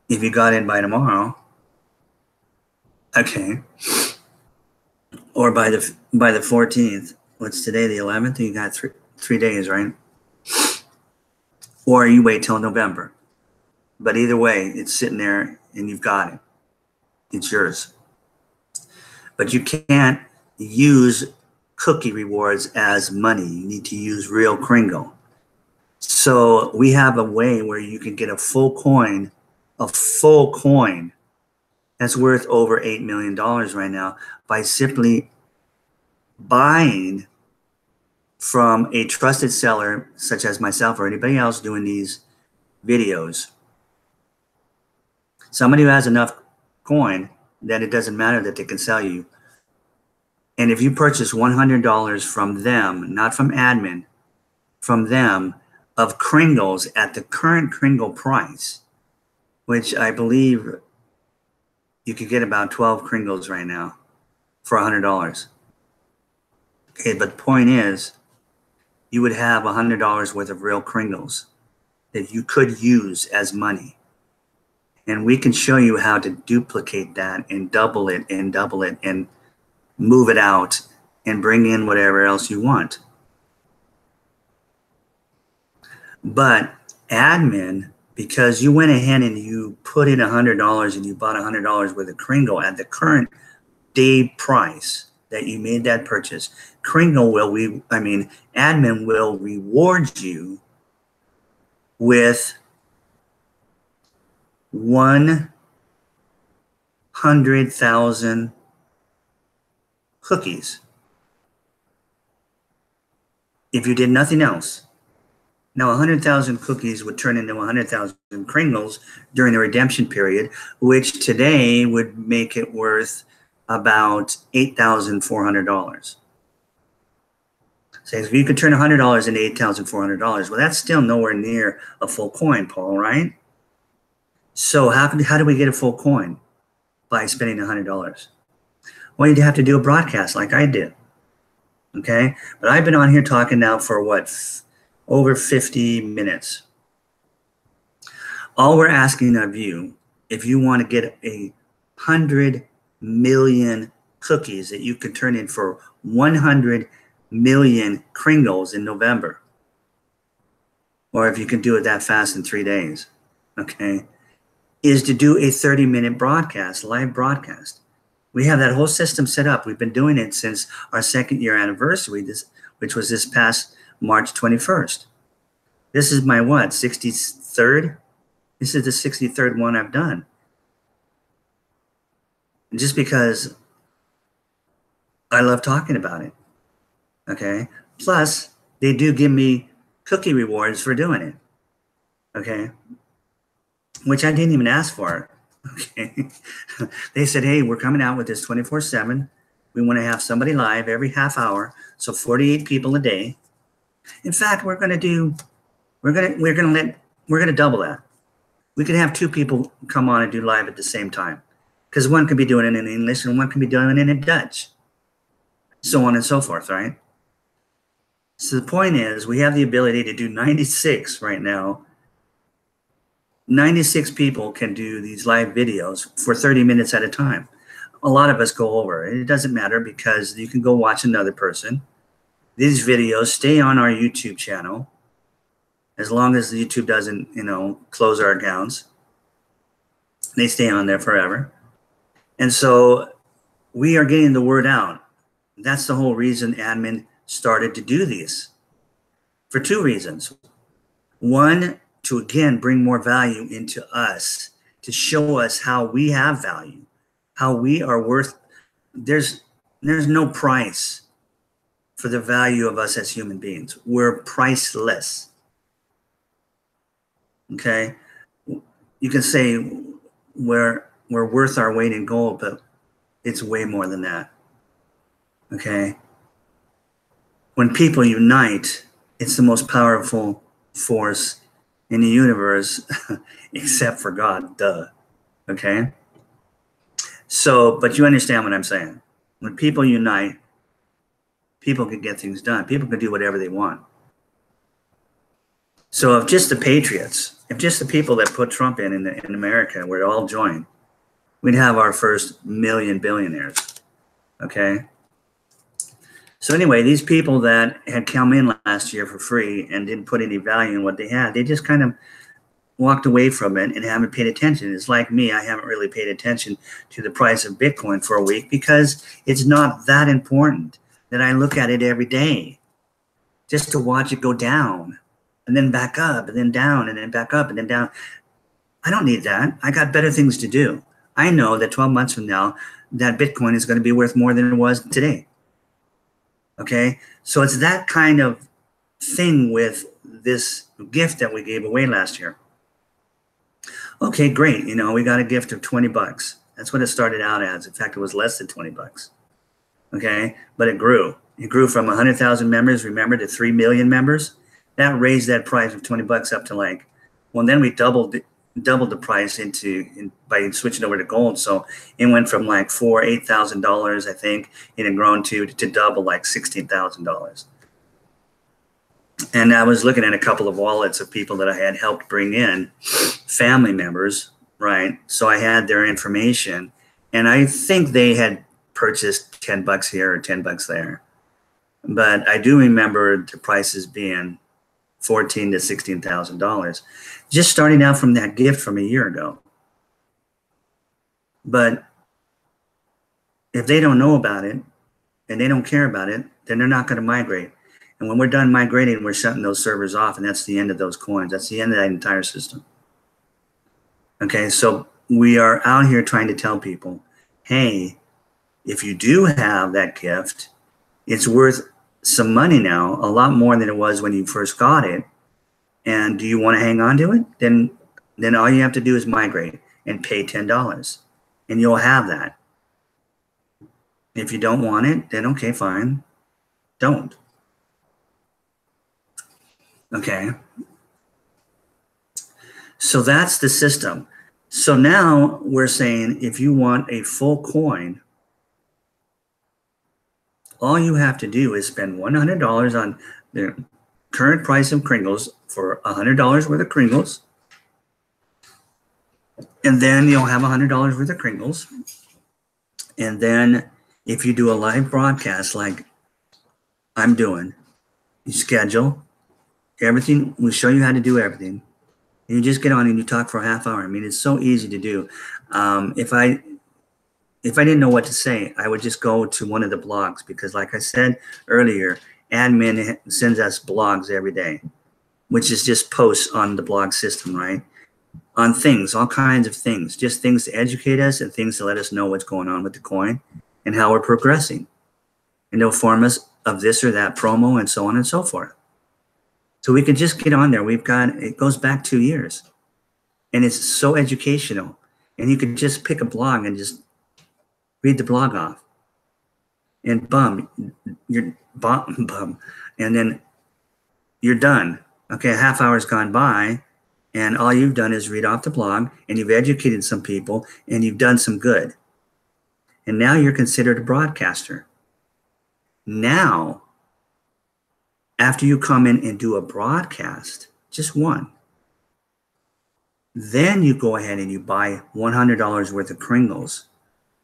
if you got in by tomorrow. Okay. Or by the 14th. What's today, the 11th? You got three days, right? Or you wait till November. But either way, it's sitting there and you've got it. It's yours. but you can't use cookie rewards as money. You need to use real Kringle. So we have a way where you can get a full coin that's worth over $8 million right now by simply buying from a trusted seller such as myself or anybody else doing these videos. Somebody who has enough coin that it doesn't matter that they can sell you. And if you purchase $100 from them, not from admin, from them, of Kringles at the current Kringle price, which I believe you could get about 12 Kringles right now for $100. Okay, but the point is, you would have $100 worth of real Kringles that you could use as money. And we can show you how to duplicate that and double it and move it out and bring in whatever else you want. But admin, because you went ahead and you put in $100 and you bought $100 worth of Kringle at the current day price that you made that purchase, admin will reward you with 100,000 cookies if you did nothing else. Now, 100,000 cookies would turn into 100,000 Kringles during the redemption period, which today would make it worth about $8,400. So if you could turn $100 into $8,400, well, that's still nowhere near a full coin, Paul, right? So how do we get a full coin? By spending $100. Well, you'd have to do a broadcast like I did, okay? But I've been on here talking now for what, over 50 minutes. All we're asking of you, if you want to get 100 million cookies that you can turn in for 100 million Kringles in November, or if you can do it that fast in 3 days, okay, is to do a 30-minute broadcast, live broadcast. We have that whole system set up. We've been doing it since our 2nd year anniversary, which was this past March 21st. This is my what, 63rd? This is the 63rd one I've done. And just because I love talking about it, okay? Plus, they do give me cookie rewards for doing it, okay? Which I didn't even ask for, okay? They said, hey, we're coming out with this 24/7. We want to have somebody live every half hour, so 48 people a day. In fact, we're going to double that. We could have 2 people come on and do live at the same time, because one could be doing it in English and one could be doing it in Dutch, so on and so forth, right? So the point is, we have the ability to do 96 right now. 96 people can do these live videos for 30 minutes at a time. A lot of us go over. It doesn't matter because you can go watch another person. These videos stay on our YouTube channel as long as the YouTube doesn't, close our accounts. They stay on there forever. And so we are getting the word out. That's the whole reason admin started to do this, for 2 reasons. One, to again bring more value into us, to show us how we have value, how we are worth. There's no price for the value of us as human beings. We're priceless. Okay? You can say we're worth our weight in gold, but it's way more than that. Okay? When people unite, it's the most powerful force in the universe, except for God, duh. Okay? So, but you understand what I'm saying. When people unite, people can get things done. People can do whatever they want. So if just the patriots, if just the people that put Trump in America were all joined, we'd have our first million billionaires. Okay? So anyway, these people that had come in last year for free and didn't put any value in what they had, they just kind of walked away from it and haven't paid attention. It's like me, I haven't really paid attention to the price of Bitcoin for a week because it's not that important that I look at it every day just to watch it go down and then back up and then down and then back up and then down. I don't need that. I got better things to do. I know that 12 months from now, that Bitcoin is going to be worth more than it was today. Okay? So it's that kind of thing with this gift that we gave away last year. Okay, great. You know, we got a gift of 20 bucks. That's what it started out as. In fact, it was less than 20 bucks. Okay? But it grew. It grew from 100,000 members, remember, to 3 million members. That raised that price of 20 bucks up to like, well, then we doubled the price by switching over to gold. So it went from like $8,000, I think. It had grown to double, like $16,000. And I was looking at a couple of wallets of people that I had helped bring in, family members, right? So I had their information, and I think they had purchased 10 bucks here or 10 bucks there. But I do remember the prices being $14,000 to $16,000, just starting out from that gift from a year ago. But if they don't know about it and they don't care about it, then they're not going to migrate. And when we're done migrating, we're shutting those servers off, and that's the end of those coins. That's the end of that entire system. Okay, so we are out here trying to tell people, hey, if you do have that gift, it's worth some money now, a lot more than it was when you first got it. And do you want to hang on to it? Then all you have to do is migrate and pay $10, and you'll have that. If you don't want it, then okay, fine, don't. Okay. So that's the system. So now we're saying if you want a full coin, all you have to do is spend $100 on the current price of Kringles for $100 worth of Kringles. And then you'll have $100 worth of Kringles. And then if you do a live broadcast like I'm doing, you schedule everything. We show you how to do everything. And you just get on and you talk for a half hour. I mean, it's so easy to do. If I didn't know what to say, I would just go to one of the blogs, because like I said earlier, admin sends us blogs every day, which is just posts on the blog system, right? On things, all kinds of things, just things to educate us and things to let us know what's going on with the coin and how we're progressing. And they'll inform us of this or that promo and so on and so forth. So we can just get on there. It goes back 2 years, and it's so educational. And you can just pick a blog and just read the blog off, and and then you're done. Okay, a half hour's gone by, and all you've done is read off the blog, and you've educated some people, and you've done some good. And now you're considered a broadcaster. Now, after you come in and do a broadcast, just one, then you go ahead and you buy $100 worth of Kringles.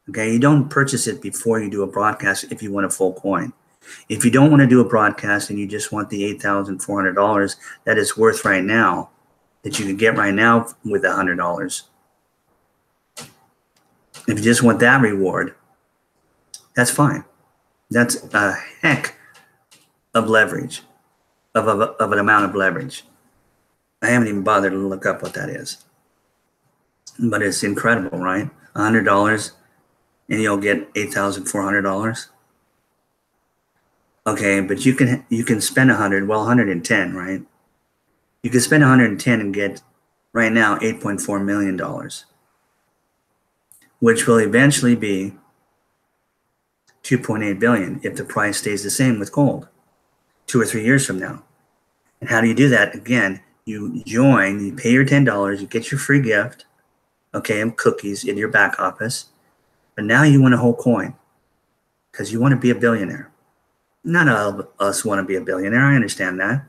Okay, you don't purchase it before you do a broadcast if you want a full coin. If you don't want to do a broadcast and you just want the $8,400 that it's worth right now, that you can get right now with $100. If you just want that reward, that's fine. That's a heck of leverage, of an amount of leverage. I haven't even bothered to look up what that is. But it's incredible, right? $100 and you'll get $8,400. Okay, but you can spend 100, well, 110, right? You can spend 110 and get right now $8.4 million, which will eventually be $2.8 billion if the price stays the same with gold 2 or 3 years from now. And how do you do that? Again, you join, you pay your $10, you get your free gift, okay, and cookies in your back office. But now you want a whole coin because you want to be a billionaire. Not all of us want to be a billionaire. I understand that.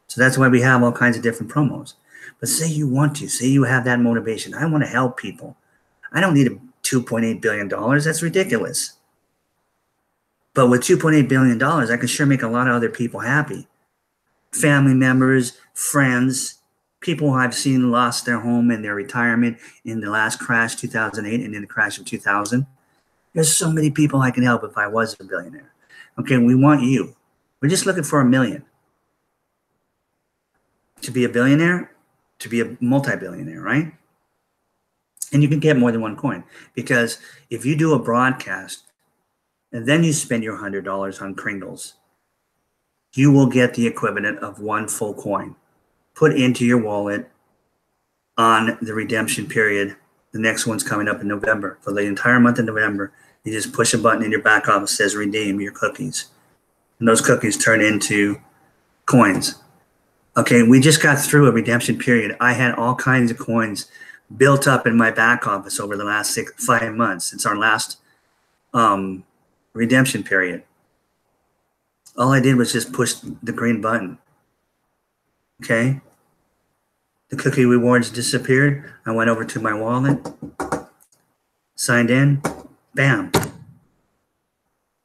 So that's why we have all kinds of different promos. But say you want to, say you have that motivation. I want to help people. I don't need a $2.8 billion. That's ridiculous. But with $2.8 billion, I can sure make a lot of other people happy. Family members, friends, People I've seen lost their home and their retirement in the last crash, 2008, and in the crash of 2000. There's so many people I can help if I was a billionaire. Okay, we want you. We're just looking for $1 million. To be a billionaire, to be a multi-billionaire, right? And you can get more than one coin, because if you do a broadcast and then you spend your $100 on Kringles, you will get the equivalent of one full coin put into your wallet on the redemption period. The next one's coming up in November. For the entire month of November, you just push a button in your back office that says redeem your cookies. And those cookies turn into coins. Okay, we just got through a redemption period. I had all kinds of coins built up in my back office over the last 5 months since our last redemption period. All I did was just push the green button. Okay, the cookie rewards disappeared. I went over to my wallet, signed in, bam.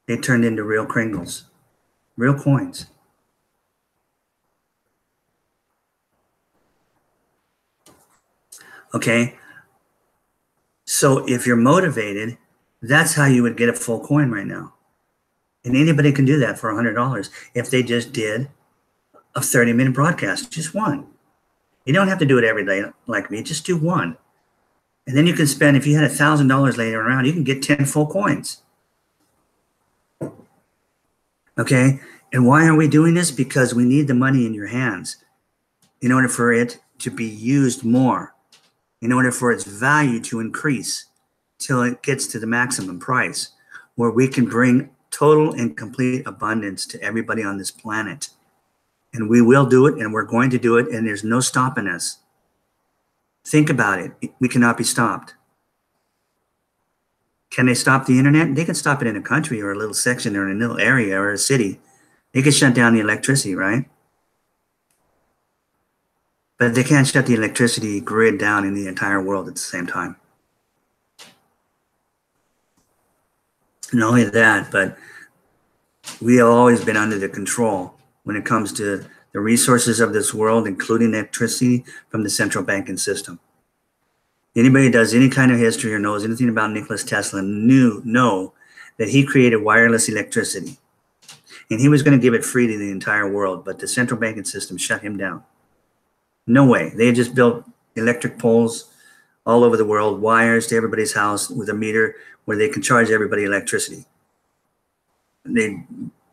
They turned into real Kringles, real coins. Okay, so if you're motivated, that's how you would get a full coin right now. And anybody can do that for $100 if they just did a 30-minute broadcast, just one. You don't have to do it every day like me, just do one. And then you can spend, if you had $1,000 laying around, you can get 10 full coins. Okay, and why are we doing this? Because we need the money in your hands in order for it to be used more, in order for its value to increase till it gets to the maximum price, where we can bring total and complete abundance to everybody on this planet. And we will do it, and we're going to do it, and there's no stopping us. Think about it. We cannot be stopped. Can they stop the internet? They can stop it in a country or a little section or in a little area or a city. They can shut down the electricity, right? But they can't shut the electricity grid down in the entire world at the same time. Not only that, but we have always been under the control when it comes to the resources of this world, including electricity, from the central banking system. Anybody who does any kind of history or knows anything about Nikola Tesla know that he created wireless electricity. And he was going to give it free to the entire world, but the central banking system shut him down. No way. They just built electric poles all over the world, wires to everybody's house with a meter where they can charge everybody electricity. They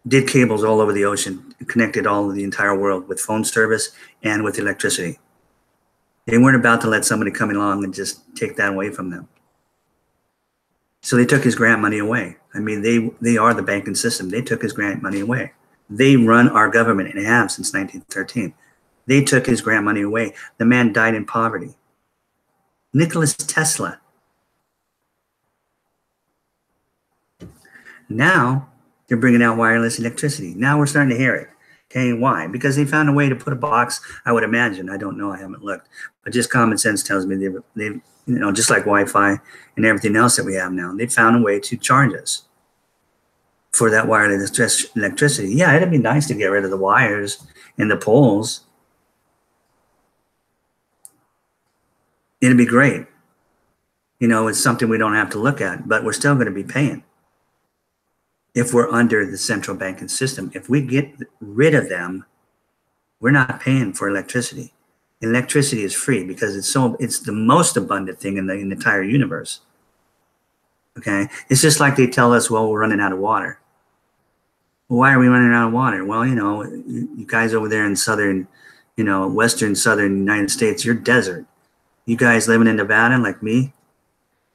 did cables all over the ocean, connected all of the entire world with phone service and with electricity. They weren't about to let somebody come along and just take that away from them. So they took his grant money away. I mean, they are the banking system. They took his grant money away. They run our government and have since 1913. They took his grant money away. The man died in poverty. Nikola Tesla. Now they're bringing out wireless electricity. Now we're starting to hear it. Okay, why? Because they found a way to put a box, I would imagine. I don't know, I haven't looked. But just common sense tells me they've just like Wi-Fi and everything else that we have now, they found a way to charge us for that wireless electricity. Yeah, it'd be nice to get rid of the wires and the poles. It'd be great. It's something we don't have to look at, but we're still going to be paying if we're under the central banking system. If we get rid of them, we're not paying for electricity. Electricity is free because it's the most abundant thing in the entire universe. Okay, it's just like they tell us, well, we're running out of water. Well, why are we running out of water? Well, you guys over there in southern, western southern United States, you're desert. You guys living in Nevada like me, you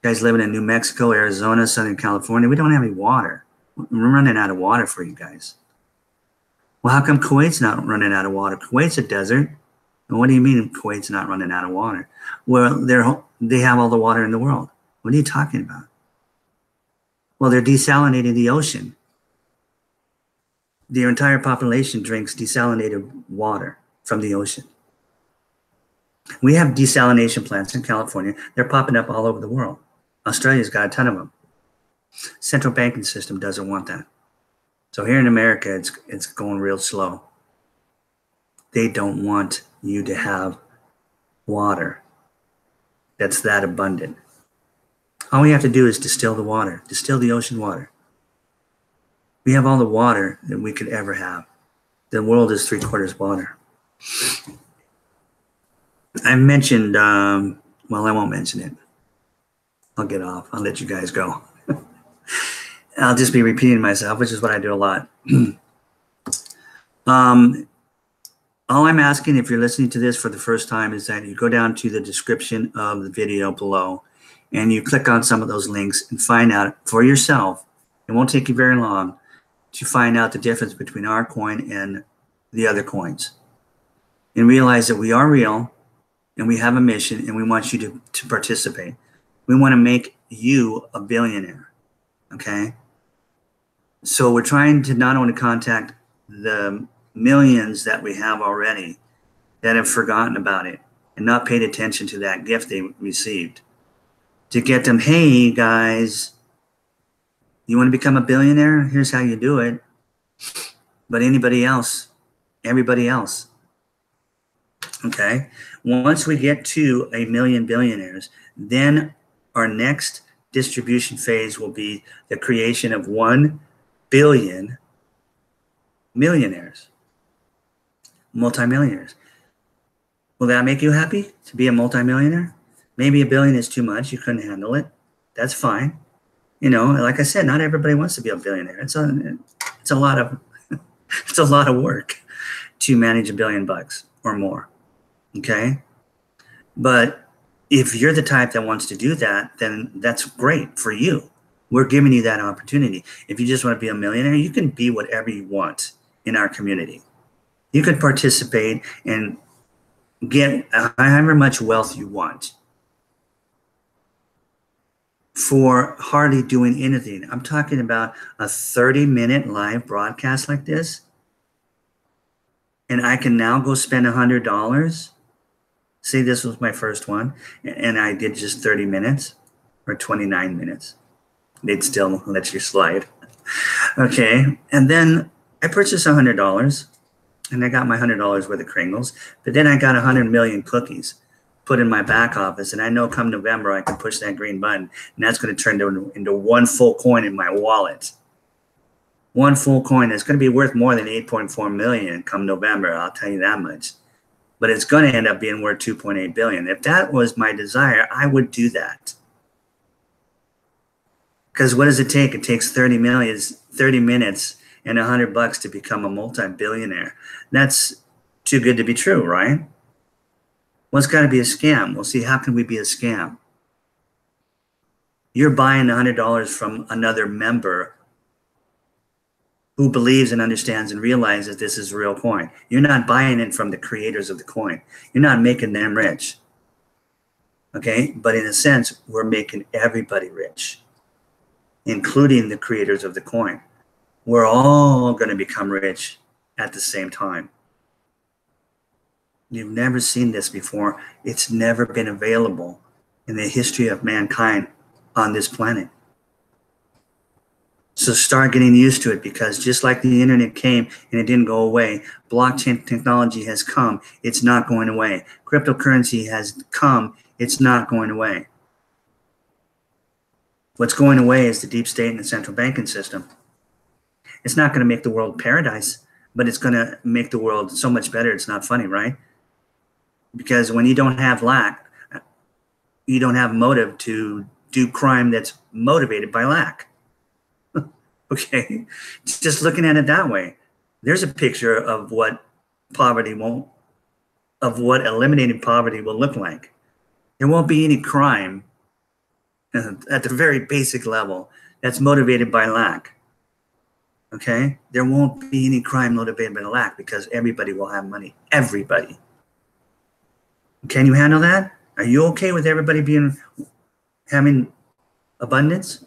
guys living in New Mexico, Arizona, Southern California, we don't have any water. We're running out of water for you guys. Well, how come Kuwait's not running out of water? Kuwait's a desert. And what do you mean Kuwait's not running out of water? Well, they have all the water in the world. What are you talking about? Well, they're desalinating the ocean. Their entire population drinks desalinated water from the ocean. We have desalination plants in California. They're popping up all over the world. Australia's got a ton of them. Central banking system doesn't want that. So here in America, it's going real slow. They don't want you to have water that's that abundant. All we have to do is distill the water, distill the ocean water. We have all the water that we could ever have. The world is 3/4 water. I mentioned, well, I won't mention it. I'll get off. I'll let you guys go. I'll just be repeating myself, which is what I do a lot. All I'm asking, if you're listening to this for the first time, is that you go down to the description of the video below and you click on some of those links and find out for yourself. It won't take you very long to find out the difference between our coin and the other coins, and realize that we are real and we have a mission and we want you to participate. We want to make you a billionaire. Okay. So we're trying to not only contact the millions that we have already that have forgotten about it and not paid attention to that gift they received, to get them, hey guys, you want to become a billionaire? Here's how you do it. But anybody else, everybody else. Okay. Once we get to 1 million billionaires, then our next distribution phase will be the creation of 1 billion millionaires, multimillionaires. Will that make you happy to be a multimillionaire? Maybe 1 billion is too much. You couldn't handle it. That's fine. You know, like I said, not everybody wants to be a billionaire. It's a lot of it's a lot of work to manage $1 billion or more. Okay, but if you're the type that wants to do that, then that's great for you. We're giving you that opportunity. If you just want to be a millionaire, you can be whatever you want in our community. You can participate and get however much wealth you want for hardly doing anything. I'm talking about a 30-minute live broadcast like this, and I can now go spend $100. See, this was my first one, and I did just 30 minutes or 29 minutes. They'd still let you slide. Okay, and then I purchased $100, and I got my $100 worth of Kringles, but then I got 100 million cookies put in my back office, and I know come November I can push that green button, and that's going to turn into 1 full coin in my wallet. 1 full coin is going to be worth more than 8.4 million come November, I'll tell you that much. But it's going to end up being worth 2.8 billion. If that was my desire, I would do that. Because what does it take? It takes 30 minutes and $100 to become a multi-billionaire. That's too good to be true, right? Well, it's got to be a scam. We'll see, how can we be a scam? You're buying $100 from another member who believes and understands and realizes this is a real coin. You're not buying it from the creators of the coin. You're not making them rich. Okay? But in a sense, we're making everybody rich, including the creators of the coin. We're all going to become rich at the same time. You've never seen this before. It's never been available in the history of mankind on this planet. So start getting used to it, because just like the internet came and it didn't go away, blockchain technology has come. It's not going away. Cryptocurrency has come. It's not going away. What's going away is the deep state and the central banking system. It's not going to make the world paradise, but it's going to make the world so much better. It's not funny, right? Because when you don't have lack, you don't have motive to do crime that's motivated by lack. Okay, just looking at it that way. There's a picture of what eliminating poverty will look like. There won't be any crime at the very basic level that's motivated by lack. Okay, there won't be any crime motivated by lack, because everybody will have money. Everybody. Can you handle that? Are you okay with everybody having abundance?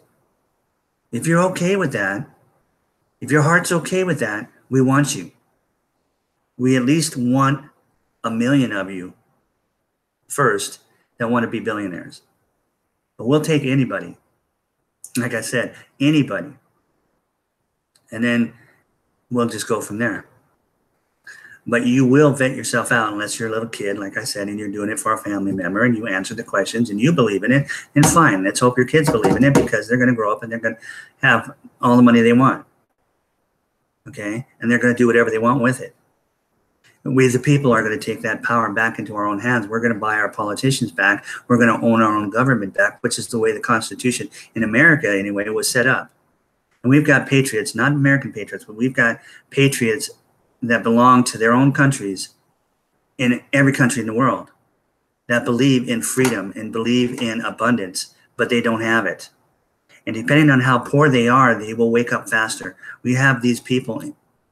If you're okay with that, if your heart's okay with that, we want you. We at least want 1 million of you first that want to be billionaires. But we'll take anybody. Like I said, anybody. And then we'll just go from there. But you will vet yourself out unless you're a little kid, like I said, and you're doing it for a family member and you answer the questions and you believe in it. And fine, let's hope your kids believe in it because they're going to grow up and they're going to have all the money they want. Okay? And they're going to do whatever they want with it. We, the people, are going to take that power back into our own hands. We're going to buy our politicians back. We're going to own our own government back, which is the way the Constitution in America, anyway, was set up. And we've got patriots, not American patriots, but we've got patriots that belong to their own countries in every country in the world that believe in freedom and believe in abundance, but they don't have it. And depending on how poor they are, they will wake up faster. We have these people,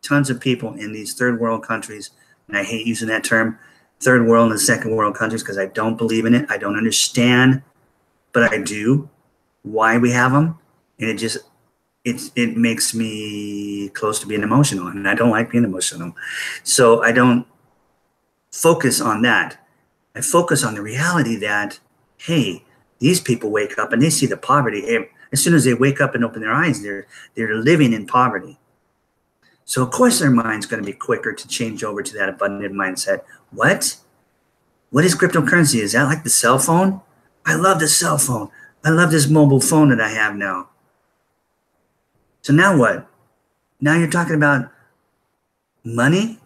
tons of people in these third world countries, and I hate using that term, third world and second world countries, because I don't believe in it. I don't understand, but I do why we have them. And it just, it makes me close to being emotional, and I don't like being emotional. So I don't focus on that. I focus on the reality that, hey, these people wake up and they see the poverty. As soon as they wake up and open their eyes, they're living in poverty. So of course their mind's going to be quicker to change over to that abundant mindset. What? What is cryptocurrency? Is that like the cell phone? I love the cell phone. I love this mobile phone that I have now. So now what? Now you're talking about money?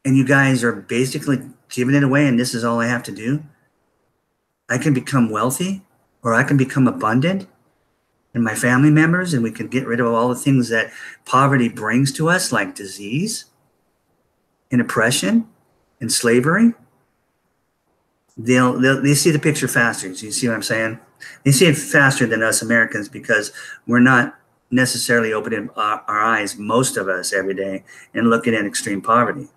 And you guys are basically giving it away and this is all I have to do? I can become wealthy or I can become abundant and my family members, and we can get rid of all the things that poverty brings to us, like disease and oppression and slavery. They see the picture faster. You see what I'm saying? They see it faster than us Americans because we're not necessarily opening our eyes, most of us, every day and looking at extreme poverty.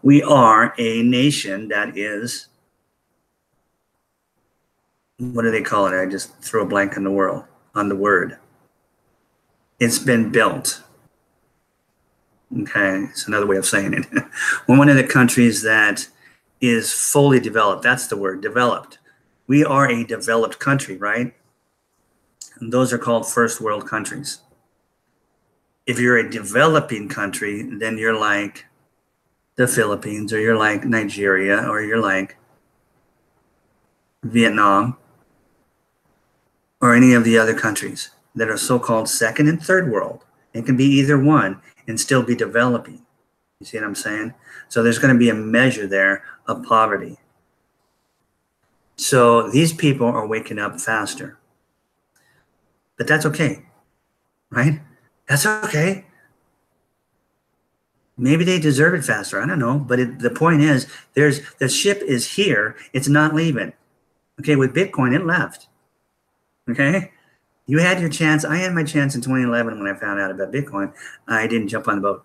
We are a nation that is, what do they call it? I just threw a blank on the word. It's been built. Okay, it's another way of saying it. We're one of the countries that is fully developed. That's the word, developed. We are a developed country, right? And those are called first world countries. If you're a developing country, then you're like the Philippines, or you're like Nigeria, or you're like Vietnam, or any of the other countries that are so-called second and third world. It can be either one and still be developing. You see what I'm saying? So there's going to be a measure there of poverty. So these people are waking up faster. But that's okay, right? That's okay. Maybe they deserve it faster. I don't know. But the point is, the ship is here. It's not leaving. Okay, with Bitcoin, it left. Okay? You had your chance. I had my chance in 2011 when I found out about Bitcoin. I didn't jump on the boat.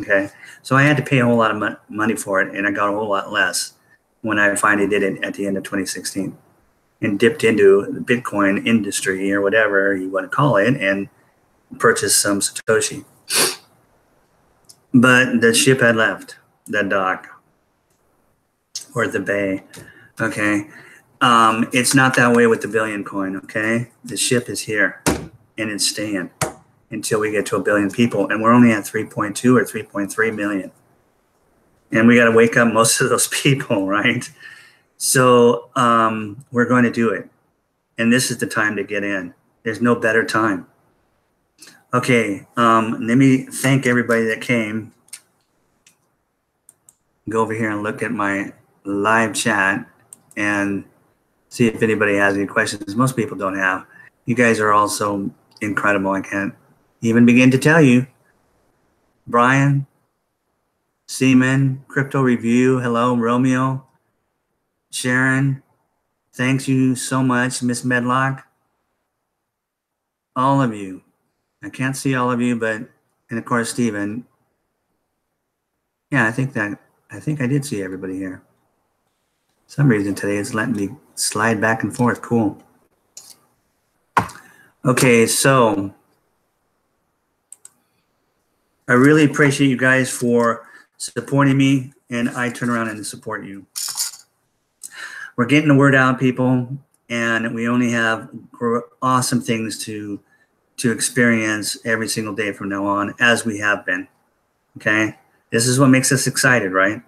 Okay? So I had to pay a whole lot of money for it, and I got a whole lot less when I finally did it at the end of 2016 and dipped into the Bitcoin industry or whatever you want to call it and purchased some Satoshi. But the ship had left the dock or the bay. Okay? It's not that way with the billion coin, okay? The ship is here and it's staying until we get to 1 billion people, and we're only at 3.2 or 3.3 million. And we got to wake up most of those people, right? So we're going to do it. And this is the time to get in. There's no better time. Okay, let me thank everybody that came. Go over here and look at my live chat and see if anybody has any questions. Most people don't have. You guys are all so incredible. I can't even begin to tell you. Brian, Seaman, Crypto Review, hello, Romeo, Sharon, thanks you so much, Miss Medlock. All of you. I can't see all of you, but, and of course, Stephen. Yeah, I think I did see everybody here. For some reason today it's letting me slide back and forth. Cool. Okay, so I really appreciate you guys for supporting me, and I turn around and support you. We're getting the word out, people, and we only have awesome things to experience every single day from now on, as we have been. Okay. This is what makes us excited, right?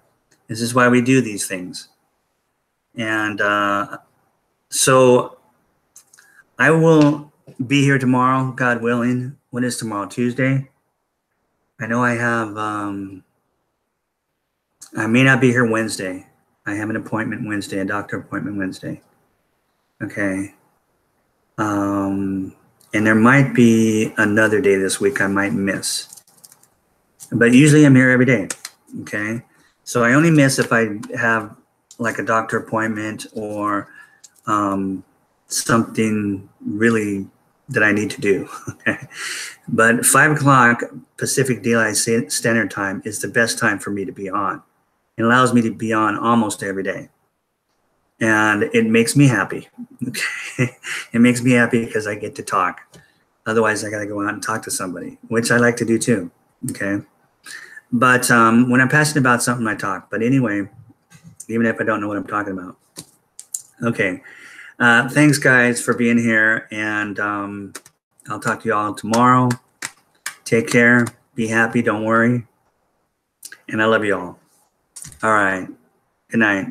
This is why we do these things. And so I will be here tomorrow, God willing. What is tomorrow? Tuesday? I know I have, I may not be here Wednesday. I have an appointment Wednesday, a doctor appointment Wednesday. Okay. And there might be another day this week I might miss. But usually I'm here every day. Okay. So I only miss if I have like a doctor appointment or something really that I need to do. Okay. But 5 o'clock Pacific Daylight Standard Time is the best time for me to be on. It allows me to be on almost every day. And it makes me happy. Okay. It makes me happy because I get to talk. Otherwise, I got to go out and talk to somebody, which I like to do too. Okay. But when I'm passionate about something, I talk. But anyway, even if I don't know what I'm talking about. Okay. Thanks, guys, for being here. And I'll talk to you all tomorrow. Take care. Be happy. Don't worry. And I love you all. All right. Good night.